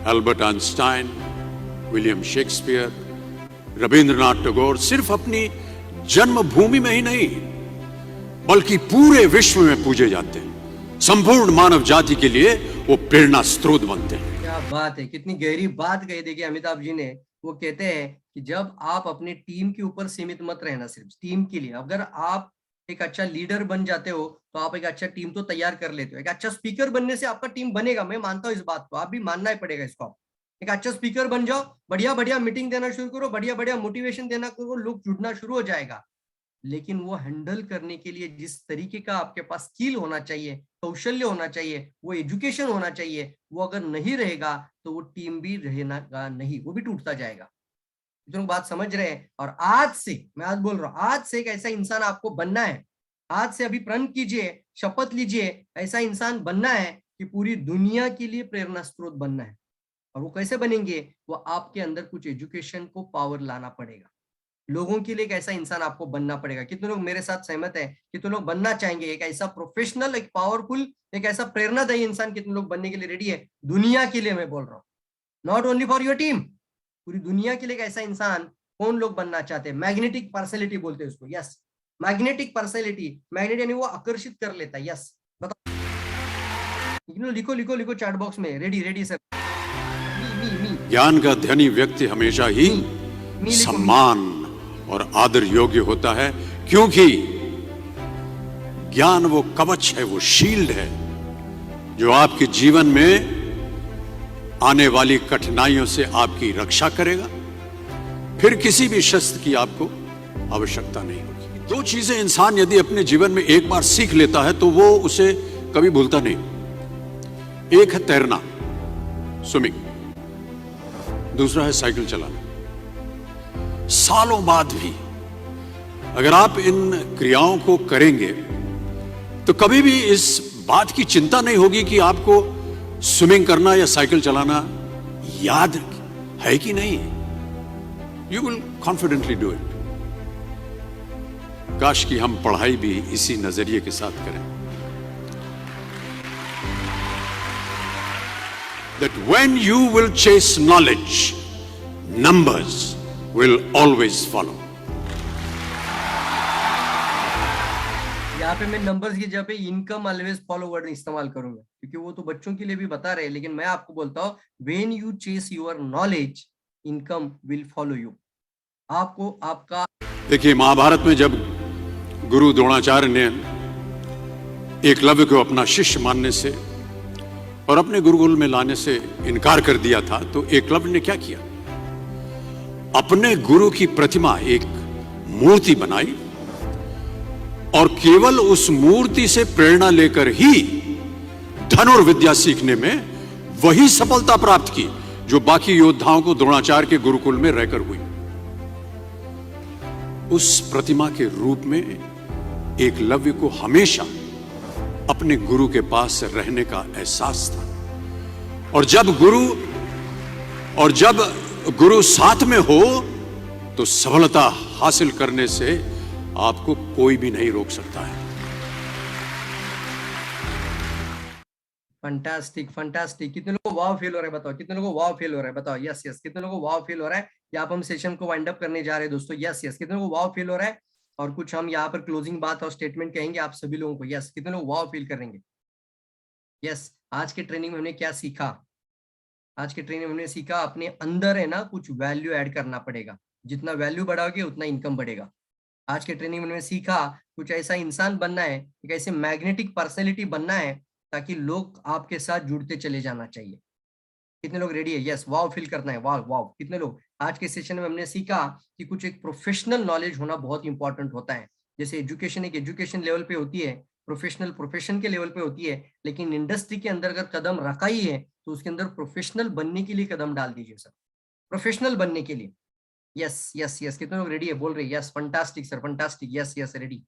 Albert Einstein, William Shakespeare, Rabindranath Tagore सिर्फ अपनी जन्मभूमि में ही नहीं बल्कि पूरे विश्व में पूजे जाते हैं। संपूर्ण मानव जाति के लिए वो प्रेरणा स्रोत बनते हैं। क्या बात है, कितनी गहरी बात कही देखिए अमिताभ जी ने। वो कहते हैं कि जब आप अपने टीम के ऊपर सीमित मत रहना, सिर्फ टीम के लिए, अगर आप एक अच्छा लीडर बन जाते हो तो आप एक अच्छा टीम तो तैयार कर लेते हो। एक अच्छा स्पीकर बनने से आपका टीम बनेगा, मैं मानता हूं इस बात को, आप भी मानना ही पड़ेगा इसको। आप एक अच्छा स्पीकर बन जाओ, बढ़िया बढ़िया मीटिंग देना शुरू करो, बढ़िया बढ़िया मोटिवेशन देना करो, लोग जुड़ना शुरू हो जाएगा। लेकिन वो हैंडल करने के लिए जिस तरीके का आपके पास स्किल होना चाहिए, कौशल्य होना चाहिए, वो एजुकेशन होना चाहिए, वो अगर नहीं रहेगा तो वो टीम भी रहेगा नहीं, वो भी टूटता जाएगा। जो बात समझ रहे हैं। और आज से मैं आज बोल रहा हूं, आज से एक ऐसा इंसान आपको बनना है। आज से अभी प्रण कीजिए, शपथ लीजिए, ऐसा इंसान बनना है कि पूरी दुनिया के लिए प्रेरणा स्रोत बनना है। और वो कैसे बनेंगे? वो आपके अंदर कुछ एजुकेशन को पावर लाना पड़ेगा, लोगों के लिए एक ऐसा इंसान आपको बनना पड़ेगा। कितने लोग मेरे साथ सहमत है? कितने लोग बनना चाहेंगे एक ऐसा प्रोफेशनल, एक पावरफुल, एक ऐसा प्रेरणादायी इंसान? कितने लोग बनने के लिए रेडी है? दुनिया के लिए मैं बोल रहा हूँ, not only for your team, पूरी दुनिया के लिए एक ऐसा इंसान कौन लोग बनना चाहते हैं? मैग्नेटिक पर्सनैलिटी बोलते हैं उसको। यस, मैग्नेटिक पर्सनैलिटी, मैग्नेट यानी वो आकर्षित कर लेता है। यस, बताओ, लिखो लिखो लिखो चैट बॉक्स में, रेडी रेडी सर। ज्ञान का धनी व्यक्ति हमेशा ही सम्मान और आदर योग्य होता है, क्योंकि ज्ञान वो कवच है, वो शील्ड है जो आपके जीवन में आने वाली कठिनाइयों से आपकी रक्षा करेगा। फिर किसी भी शस्त्र की आपको आवश्यकता नहीं होगी। दो चीजें इंसान यदि अपने जीवन में एक बार सीख लेता है तो वो उसे कभी भूलता नहीं। एक है तैरना, स्विमिंग, दूसरा है साइकिल चलाना। सालों बाद भी अगर आप इन क्रियाओं को करेंगे तो कभी भी इस बात की चिंता नहीं होगी कि आपको स्विमिंग करना या साइकिल चलाना याद है कि नहीं। You will confidently do it. काश कि हम पढ़ाई भी इसी नजरिए के साथ करें, that when you will chase knowledge, numbers will always follow. यहाँ पे मैं नंबर्स की जगह पे इनकम ऑलवेज फॉलो वर्ड इस्तेमाल करूंगा, क्योंकि वो तो बच्चों के लिए भी बता रहे हैं, लेकिन मैं आपको बोलता हूँ when you chase your knowledge, income will follow you. आपको आपका देखिए, महाभारत में जब गुरु द्रोणाचार्य ने एकलव्य को अपना शिष्य मानने से और अपने गुरुकुल में लाने से इनकार कर दिया था, तो एकलव्य ने क्या किया? अपने गुरु की प्रतिमा, एक मूर्ति बनाई और केवल उस मूर्ति से प्रेरणा लेकर ही धनुर्विद्या सीखने में वही सफलता प्राप्त की जो बाकी योद्धाओं को द्रोणाचार्य के गुरुकुल में रहकर हुई। उस प्रतिमा के रूप में एकलव्य को हमेशा अपने गुरु के पास रहने का एहसास था, और जब गुरु साथ में हो तो सफलता हासिल करने से आपको कोई भी नहीं रोक सकता है। Fantastic fantastic. कितने लोगों को वाव फील हो रहा है बताओ, कितने लोगों को वाव फील हो रहा है बताओ। यस यस, कितने लोगों को वाव फील हो रहा है। यहाँ पर हम सेशन को वाइंड अप करने जा रहे हैं दोस्तों। यस यस, कितने लोगों को वाव फील हो रहा है। और कुछ हम यहाँ पर क्लोजिंग बात और स्टेटमेंट कहेंगे आप सभी लोगों को। यस, कितने लोग वाव फील करेंगे। यस, आज के ट्रेनिंग में हमने क्या सीखा। आज के ट्रेनिंग में हमने सीखा अपने अंदर है ना कुछ वैल्यू ऐड करना पड़ेगा। जितना वैल्यू बढ़ाओगे उतना इनकम बढ़ेगा। आज के ट्रेनिंग में हमने सीखा कुछ ऐसा इंसान बनना है, एक ऐसे मैग्नेटिक पर्सनैलिटी बनना है ताकि लोग आपके साथ जुड़ते चले जाना चाहिए। कितने लोग रेडी है। यस, वाव फील करना है। वाव वाव, कितने लोग। आज के सेशन में हमने सीखा कि कुछ एक प्रोफेशनल नॉलेज होना बहुत इंपॉर्टेंट होता है। जैसे एजुकेशन एक एजुकेशन लेवल पे होती है, प्रोफेशनल प्रोफेशन के लेवल पे होती है, लेकिन इंडस्ट्री के अंदर अगर कदम रखा ही है तो उसके अंदर प्रोफेशनल बनने के लिए कदम डाल दीजिए सर, प्रोफेशनल बनने के लिए। यस यस यस, कितने लोग रेडी है बोल रहे हैं। Yes, fantastic sir, fantastic. Yes yes, ready.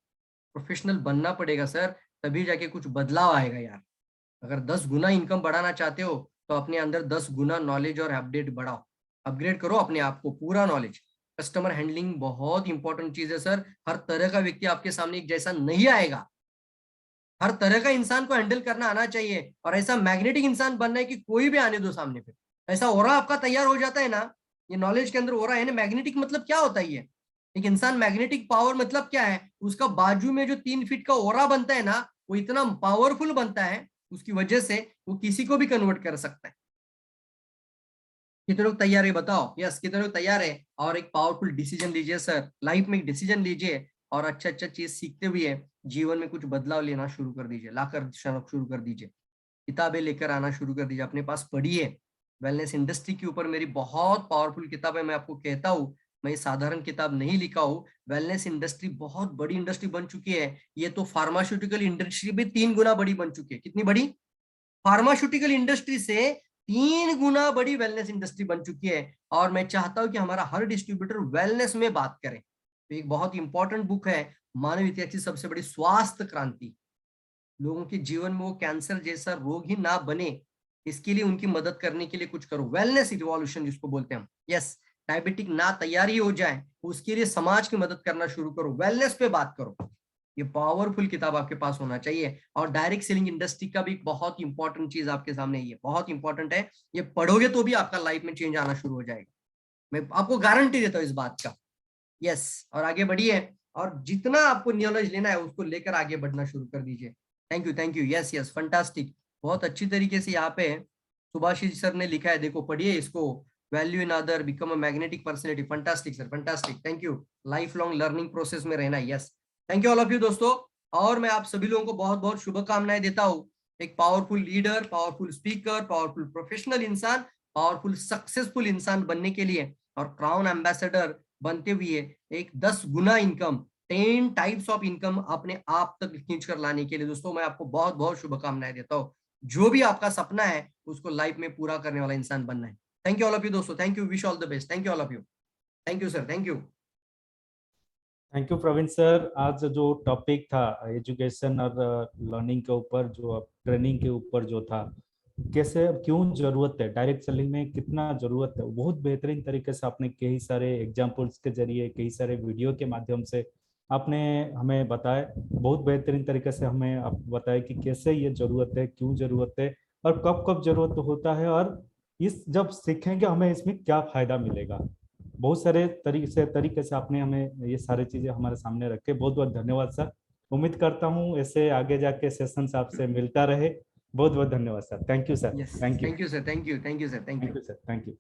Professional बनना पड़ेगा सर, तभी जाके कुछ बदलाव आएगा यार। अगर 10 गुना इनकम बढ़ाना चाहते हो तो अपने अंदर 10 गुना नॉलेज और अपडेट बढ़ाओ, अपग्रेड करो अपने आप को, पूरा नॉलेज। कस्टमर हैंडलिंग बहुत इंपॉर्टेंट चीज है सर। हर तरह का व्यक्ति आपके सामने एक जैसा नहीं आएगा, हर तरह का इंसान को हैंडल करना आना चाहिए। और ऐसा मैग्नेटिक इंसान बनना है कि कोई भी आने दो सामने पे, ऐसा ओरा आपका तैयार हो जाता है ना। ये नॉलेज के अंदर ओरा है ना। मैग्नेटिक मतलब क्या होता है ये, एक इंसान मैग्नेटिक पावर मतलब क्या है, उसका बाजू में जो 3 फीट का ओरा बनता है ना, वो इतना पावरफुल बनता है, उसकी वजह से वो किसी को भी कन्वर्ट कर सकता है। कितने लोग तैयार है बताओ। यस, कितने लोग तैयार है। और एक पावरफुल डिसीजन लीजिए सर, लाइफ में एक डिसीजन लीजिए और अच्छा अच्छा चीज सीखते हुए जीवन में कुछ बदलाव लेना शुरू कर दीजिए, लाकर शुरू कर दीजिए, किताबें लेकर आना शुरू कर दीजिए, अपने पास पढ़िए। वेलनेस इंडस्ट्री के ऊपर मेरी बहुत पावरफुल किताब है, मैं आपको कहता हूँ, मैं साधारण किताब नहीं लिखा हूँ। वेलनेस इंडस्ट्री बहुत बड़ी इंडस्ट्री बन चुकी है। ये तो फार्मास्यूटिकल इंडस्ट्री भी 3 गुना बड़ी बन चुकी है। कितनी बड़ी। फार्मास्यूटिकल इंडस्ट्री से 3 गुना बड़ी वेलनेस इंडस्ट्री बन चुकी है। और मैं चाहता हूं कि हमारा हर डिस्ट्रीब्यूटर वेलनेस में बात करे। तो एक बहुत इंपॉर्टेंट बुक है मानव इतिहास की सबसे बड़ी स्वास्थ्य क्रांति। लोगों के जीवन में वो कैंसर जैसा रोग ही ना बने, इसके लिए उनकी मदद करने के लिए कुछ करो। वेलनेस रिवॉल्यूशन जिसको बोलते हैं हम। यस, डायबिटिक ना तैयारी हो जाए, उसके लिए समाज की मदद करना शुरू करो, वेलनेस पे बात करो। ये पावरफुल किताब आपके पास होना चाहिए। और डायरेक्ट सेलिंग इंडस्ट्री का भी बहुत इंपॉर्टेंट चीज आपके सामने, ये बहुत इंपॉर्टेंट है। ये पढ़ोगे तो भी आपका लाइफ में चेंज आना शुरू हो जाएगा, मैं आपको गारंटी देता हूँ इस बात का। यस, और आगे बढ़िए और जितना आपको नॉलेज लेना है उसको लेकर आगे बढ़ना शुरू कर दीजिए। Thank you thank you. Yes yes, fantastic. बहुत अच्छी तरीके से यहाँ पे सुभाषिष सर ने लिखा है, देखो पढ़िए इसको। Value in other, become a magnetic personality. Fantastic sir, fantastic. Thank you. Life long learning process में रहना। Yes, thank you all of you दोस्तों। और मैं आप सभी लोगों को बहुत बहुत शुभकामनाएं देता हूँ। एक powerful leader, powerful speaker, powerful professional इंसान, पावरफुल सक्सेसफुल इंसान बनने के लिए और क्राउन एम्बेसडर बनते हुए एक 10 गुना इनकम, 10 टाइप्स ऑफ इनकम अपने आप तक खींच कर लाने के लिए दोस्तों मैं आपको बहुत बहुत शुभकामनाएं देता हूँ। जो भी आपका सपना है उसको लाइफ में पूरा करने वाला इंसान बनना है। Thank you all of you दोस्तों। Thank you, wish all the best. Thank you all of you. Thank you sir, thank you. Thank you Praveen sir. आज जो टॉपिक था एजुकेशन और लर्निंग के ऊपर, जो ट्रेनिंग के ऊपर जो था, कैसे क्यों जरूरत है डायरेक्ट सेलिंग में, कितना जरूरत है, बहुत बेहतरीन तरीके से आपने कई सारे एग्जांपल्स के जरिए, कई सारे वीडियो के माध्यम से आपने हमें बताया। बहुत बेहतरीन तरीके से हमें आप बताया कि कैसे ये जरूरत है, क्यों जरूरत है और कब कब जरूरत होता है, और इस जब सीखेंगे हमें इसमें क्या फायदा मिलेगा। बहुत सारे तरीके से आपने हमें ये सारी चीजें हमारे सामने रखे। बहुत बहुत धन्यवाद सर। उम्मीद करता हूँ ऐसे आगे जाके सेशंस आपसे मिलता रहे। बहुत बहुत धन्यवाद sir. Thank you sir. Thank you. Thank you sir. Thank you thank you sir. Thank you sir. Thank you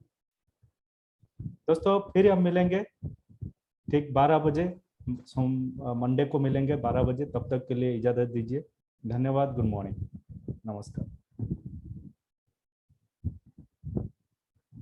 दोस्तों। फिर हम मिलेंगे ठीक 12 बजे, मंडे को मिलेंगे 12 बजे। तब तक के लिए इजाजत दीजिए। धन्यवाद। Good morning. नमस्कार।